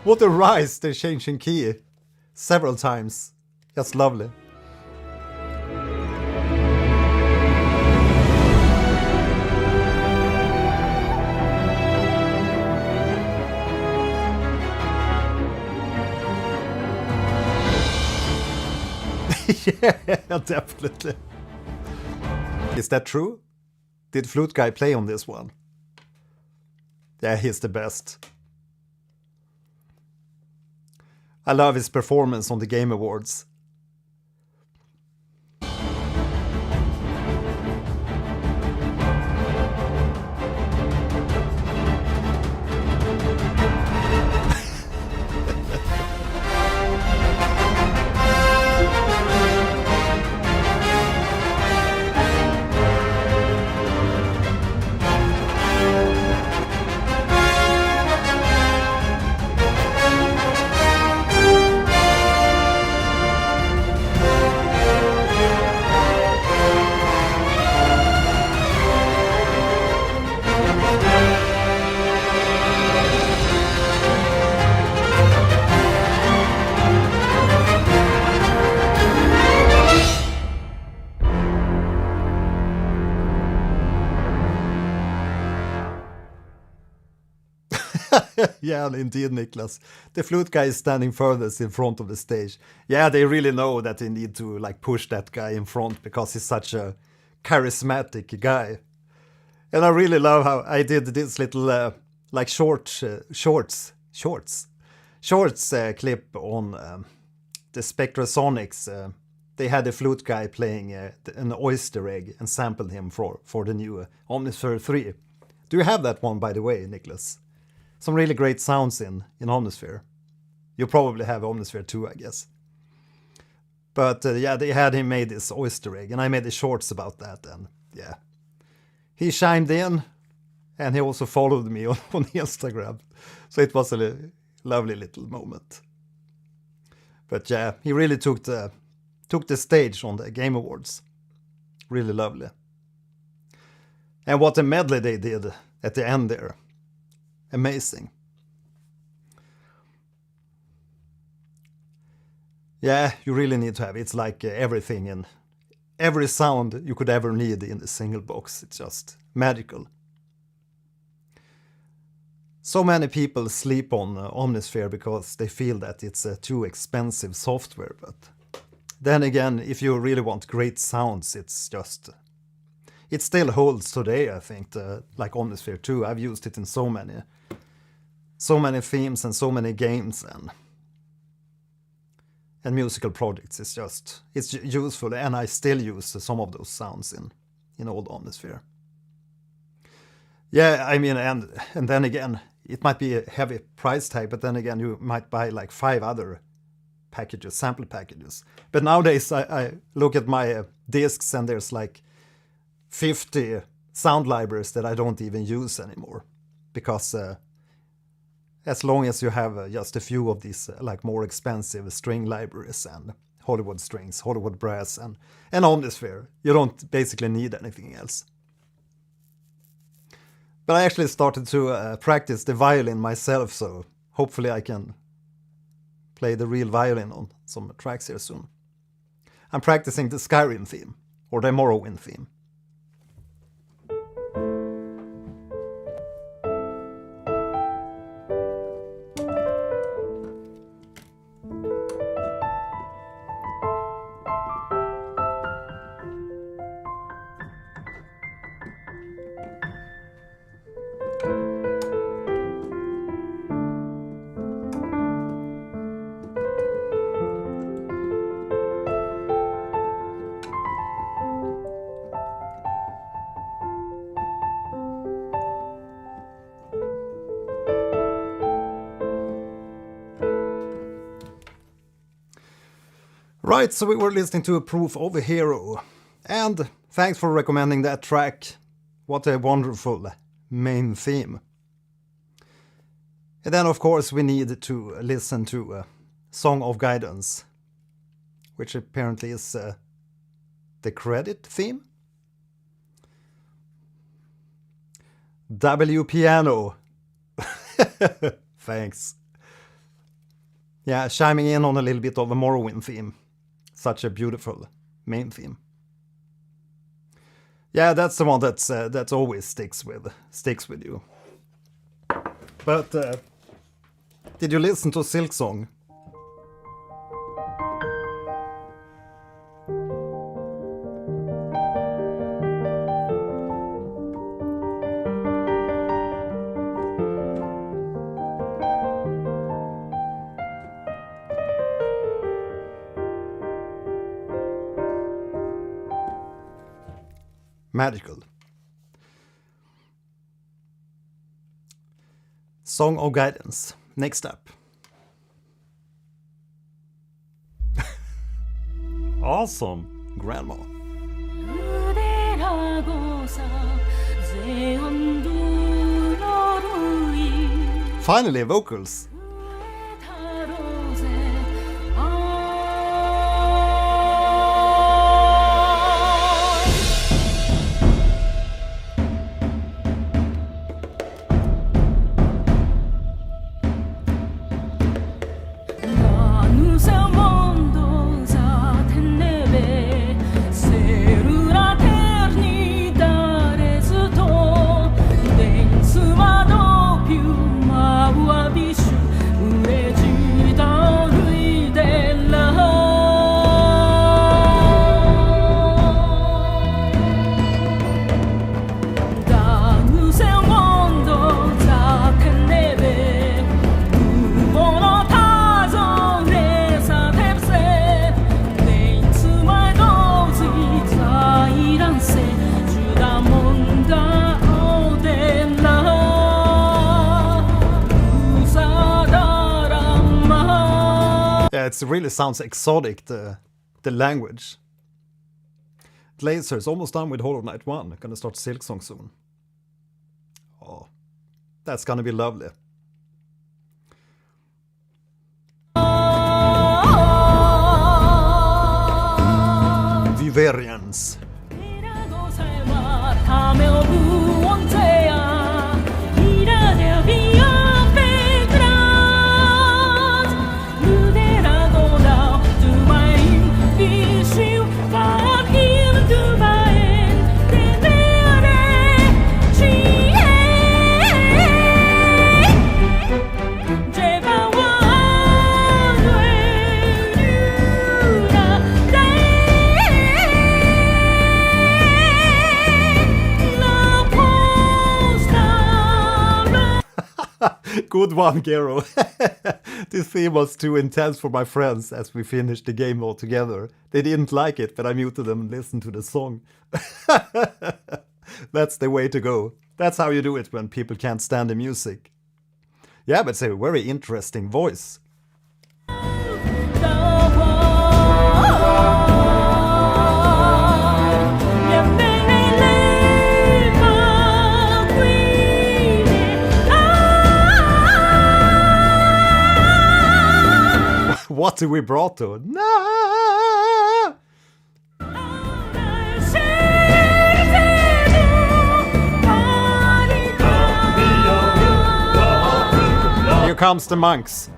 What a rise they're changing key several times. Just lovely. Yeah, definitely. Is that true? Did Flute Guy play on this one? Yeah, he's the best. I love his performance on the Game Awards. Yeah, indeed, Niklas. The flute guy is standing furthest in front of the stage. Yeah, they really know that they need to like push that guy in front because he's such a charismatic guy. And I really love how I did this little like shorts clip on the Spectrasonics. They had a flute guy playing an oyster egg and sampled him for the new Omnisphere 3. Do you have that one, by the way, Niklas? Some really great sounds in Omnisphere. You probably have Omnisphere 2, I guess. But yeah, they had him made this oyster egg, and I made the shorts about that, and yeah. He chimed in, and he also followed me on Instagram. So it was a lovely little moment. But yeah, he really took the stage on the Game Awards. Really lovely. And what a medley they did at the end there. Amazing. Yeah, you really need to have it. It's like everything and every sound you could ever need in the single box. It's just magical. So many people sleep on Omnisphere because they feel that it's a too expensive software. But then again, if you really want great sounds, it's just... It still holds today, I think, like Omnisphere 2. I've used it in so many themes and so many games and musical projects. It's useful, and I still use some of those sounds in old Omnisphere. Yeah, I mean, and then again, it might be a heavy price tag, but then again, you might buy like 5 other packages, sample packages. But nowadays, I look at my discs, and there's like 50 sound libraries that I don't even use anymore. because as long as you have just a few of these like more expensive string libraries and Hollywood strings, Hollywood brass and Omnisphere, you don't basically need anything else. But I actually started to practice the violin myself, so hopefully I can play the real violin on some tracks here soon. I'm practicing the Skyrim theme, or the Morrowind theme. Right, so we were listening to a proof of a hero, and thanks for recommending that track. What a wonderful main theme. And then of course we need to listen to Song of Guidance, which apparently is the credit theme. W piano. Thanks. Yeah, chiming in on a little bit of a Morrowind theme. Such a beautiful main theme. Yeah, that's the one that always sticks with you. But did you listen to Silksong? Magical. Song of Guidance. Next up. Awesome, Grandma. Finally, vocals. It really sounds exotic, the language. Lasers, almost done with Hollow Knight 1. Gonna start Silksong soon. Oh, that's gonna be lovely. Vivarians. Good one, Gero. This theme was too intense for my friends as we finished the game all together. They didn't like it, but I muted them and listened to the song. That's the way to go. That's how you do it when people can't stand the music. Yeah, but it's a very interesting voice. Not the vibrato. No! Here comes the monks.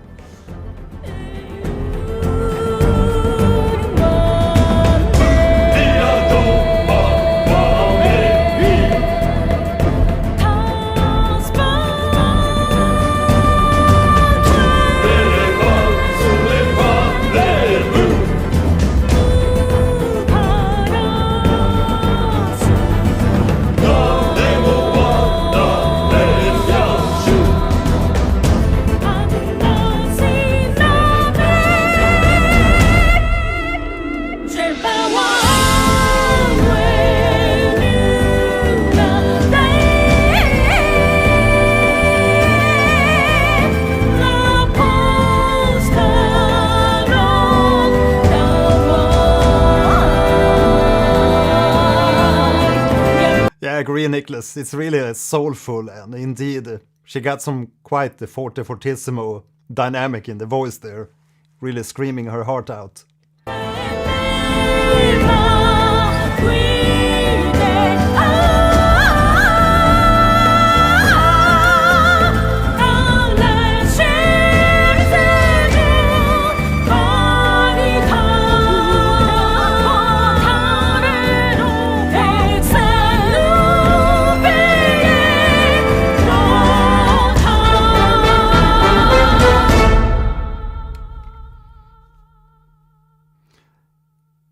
I agree, Nicholas. It's really soulful, and indeed, she got some quite the forte fortissimo dynamic in the voice there, really screaming her heart out.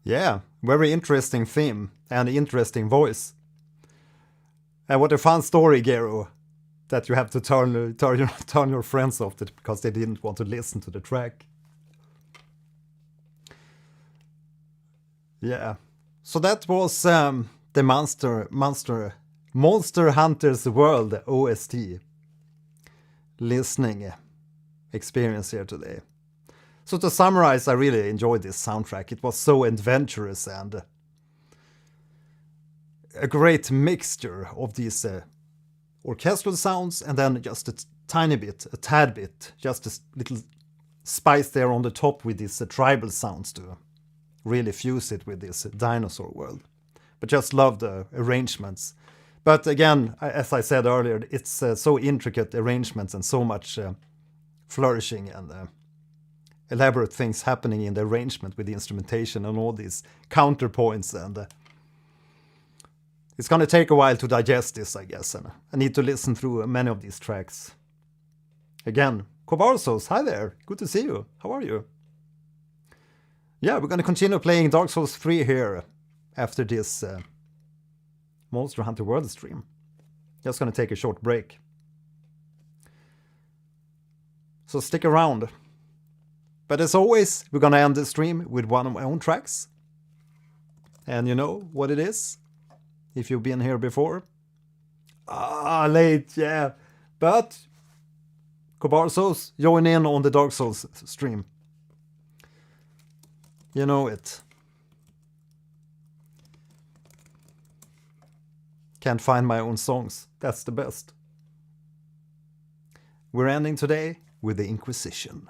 Yeah, very interesting theme and interesting voice. And what a fun story, Gero, that you have to turn your friends off because they didn't want to listen to the track. Yeah, so that was the Monster Hunter's World OST listening experience here today. So to summarize, I really enjoyed this soundtrack. It was so adventurous and a great mixture of these orchestral sounds and then just a tiny bit, a tad bit, just a little spice there on the top with these tribal sounds to really fuse it with this dinosaur world. But just love the arrangements. But again, as I said earlier, it's so intricate arrangements and so much flourishing and elaborate things happening in the arrangement with the instrumentation and all these counterpoints, and it's gonna take a while to digest this, I guess, and I need to listen through many of these tracks. Again, COMPOSER'S, hi there, good to see you, how are you? Yeah, we're gonna continue playing Dark Souls 3 here after this Monster Hunter World stream. Just gonna take a short break. So stick around. But as always, we're gonna end the stream with one of my own tracks. And you know what it is? If you've been here before. Late, yeah. But COMPOSER'S, join in on the Dark Souls stream. You know it. Can't find my own songs. That's the best. We're ending today with the Inquisition.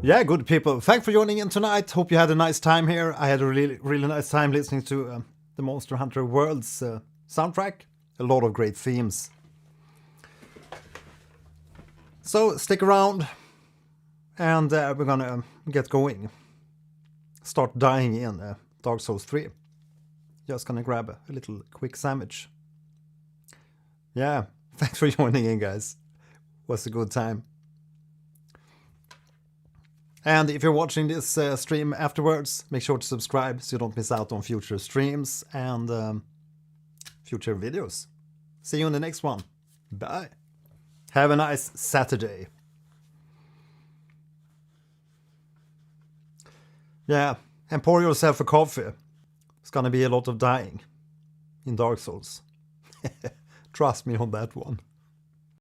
Yeah, good people. Thanks for joining in tonight. Hope you had a nice time here. I had a really nice time listening to the Monster Hunter World's soundtrack. A lot of great themes. So stick around, and we're gonna get going. Start dying in Dark Souls 3. Just gonna grab a little quick sandwich. Yeah, thanks for joining in, guys. Was a good time. And if you're watching this stream afterwards, make sure to subscribe so you don't miss out on future streams and future videos. See you in the next one. Bye. Have a nice Saturday. Yeah, and pour yourself a coffee. It's gonna be a lot of dying in Dark Souls. Trust me on that one.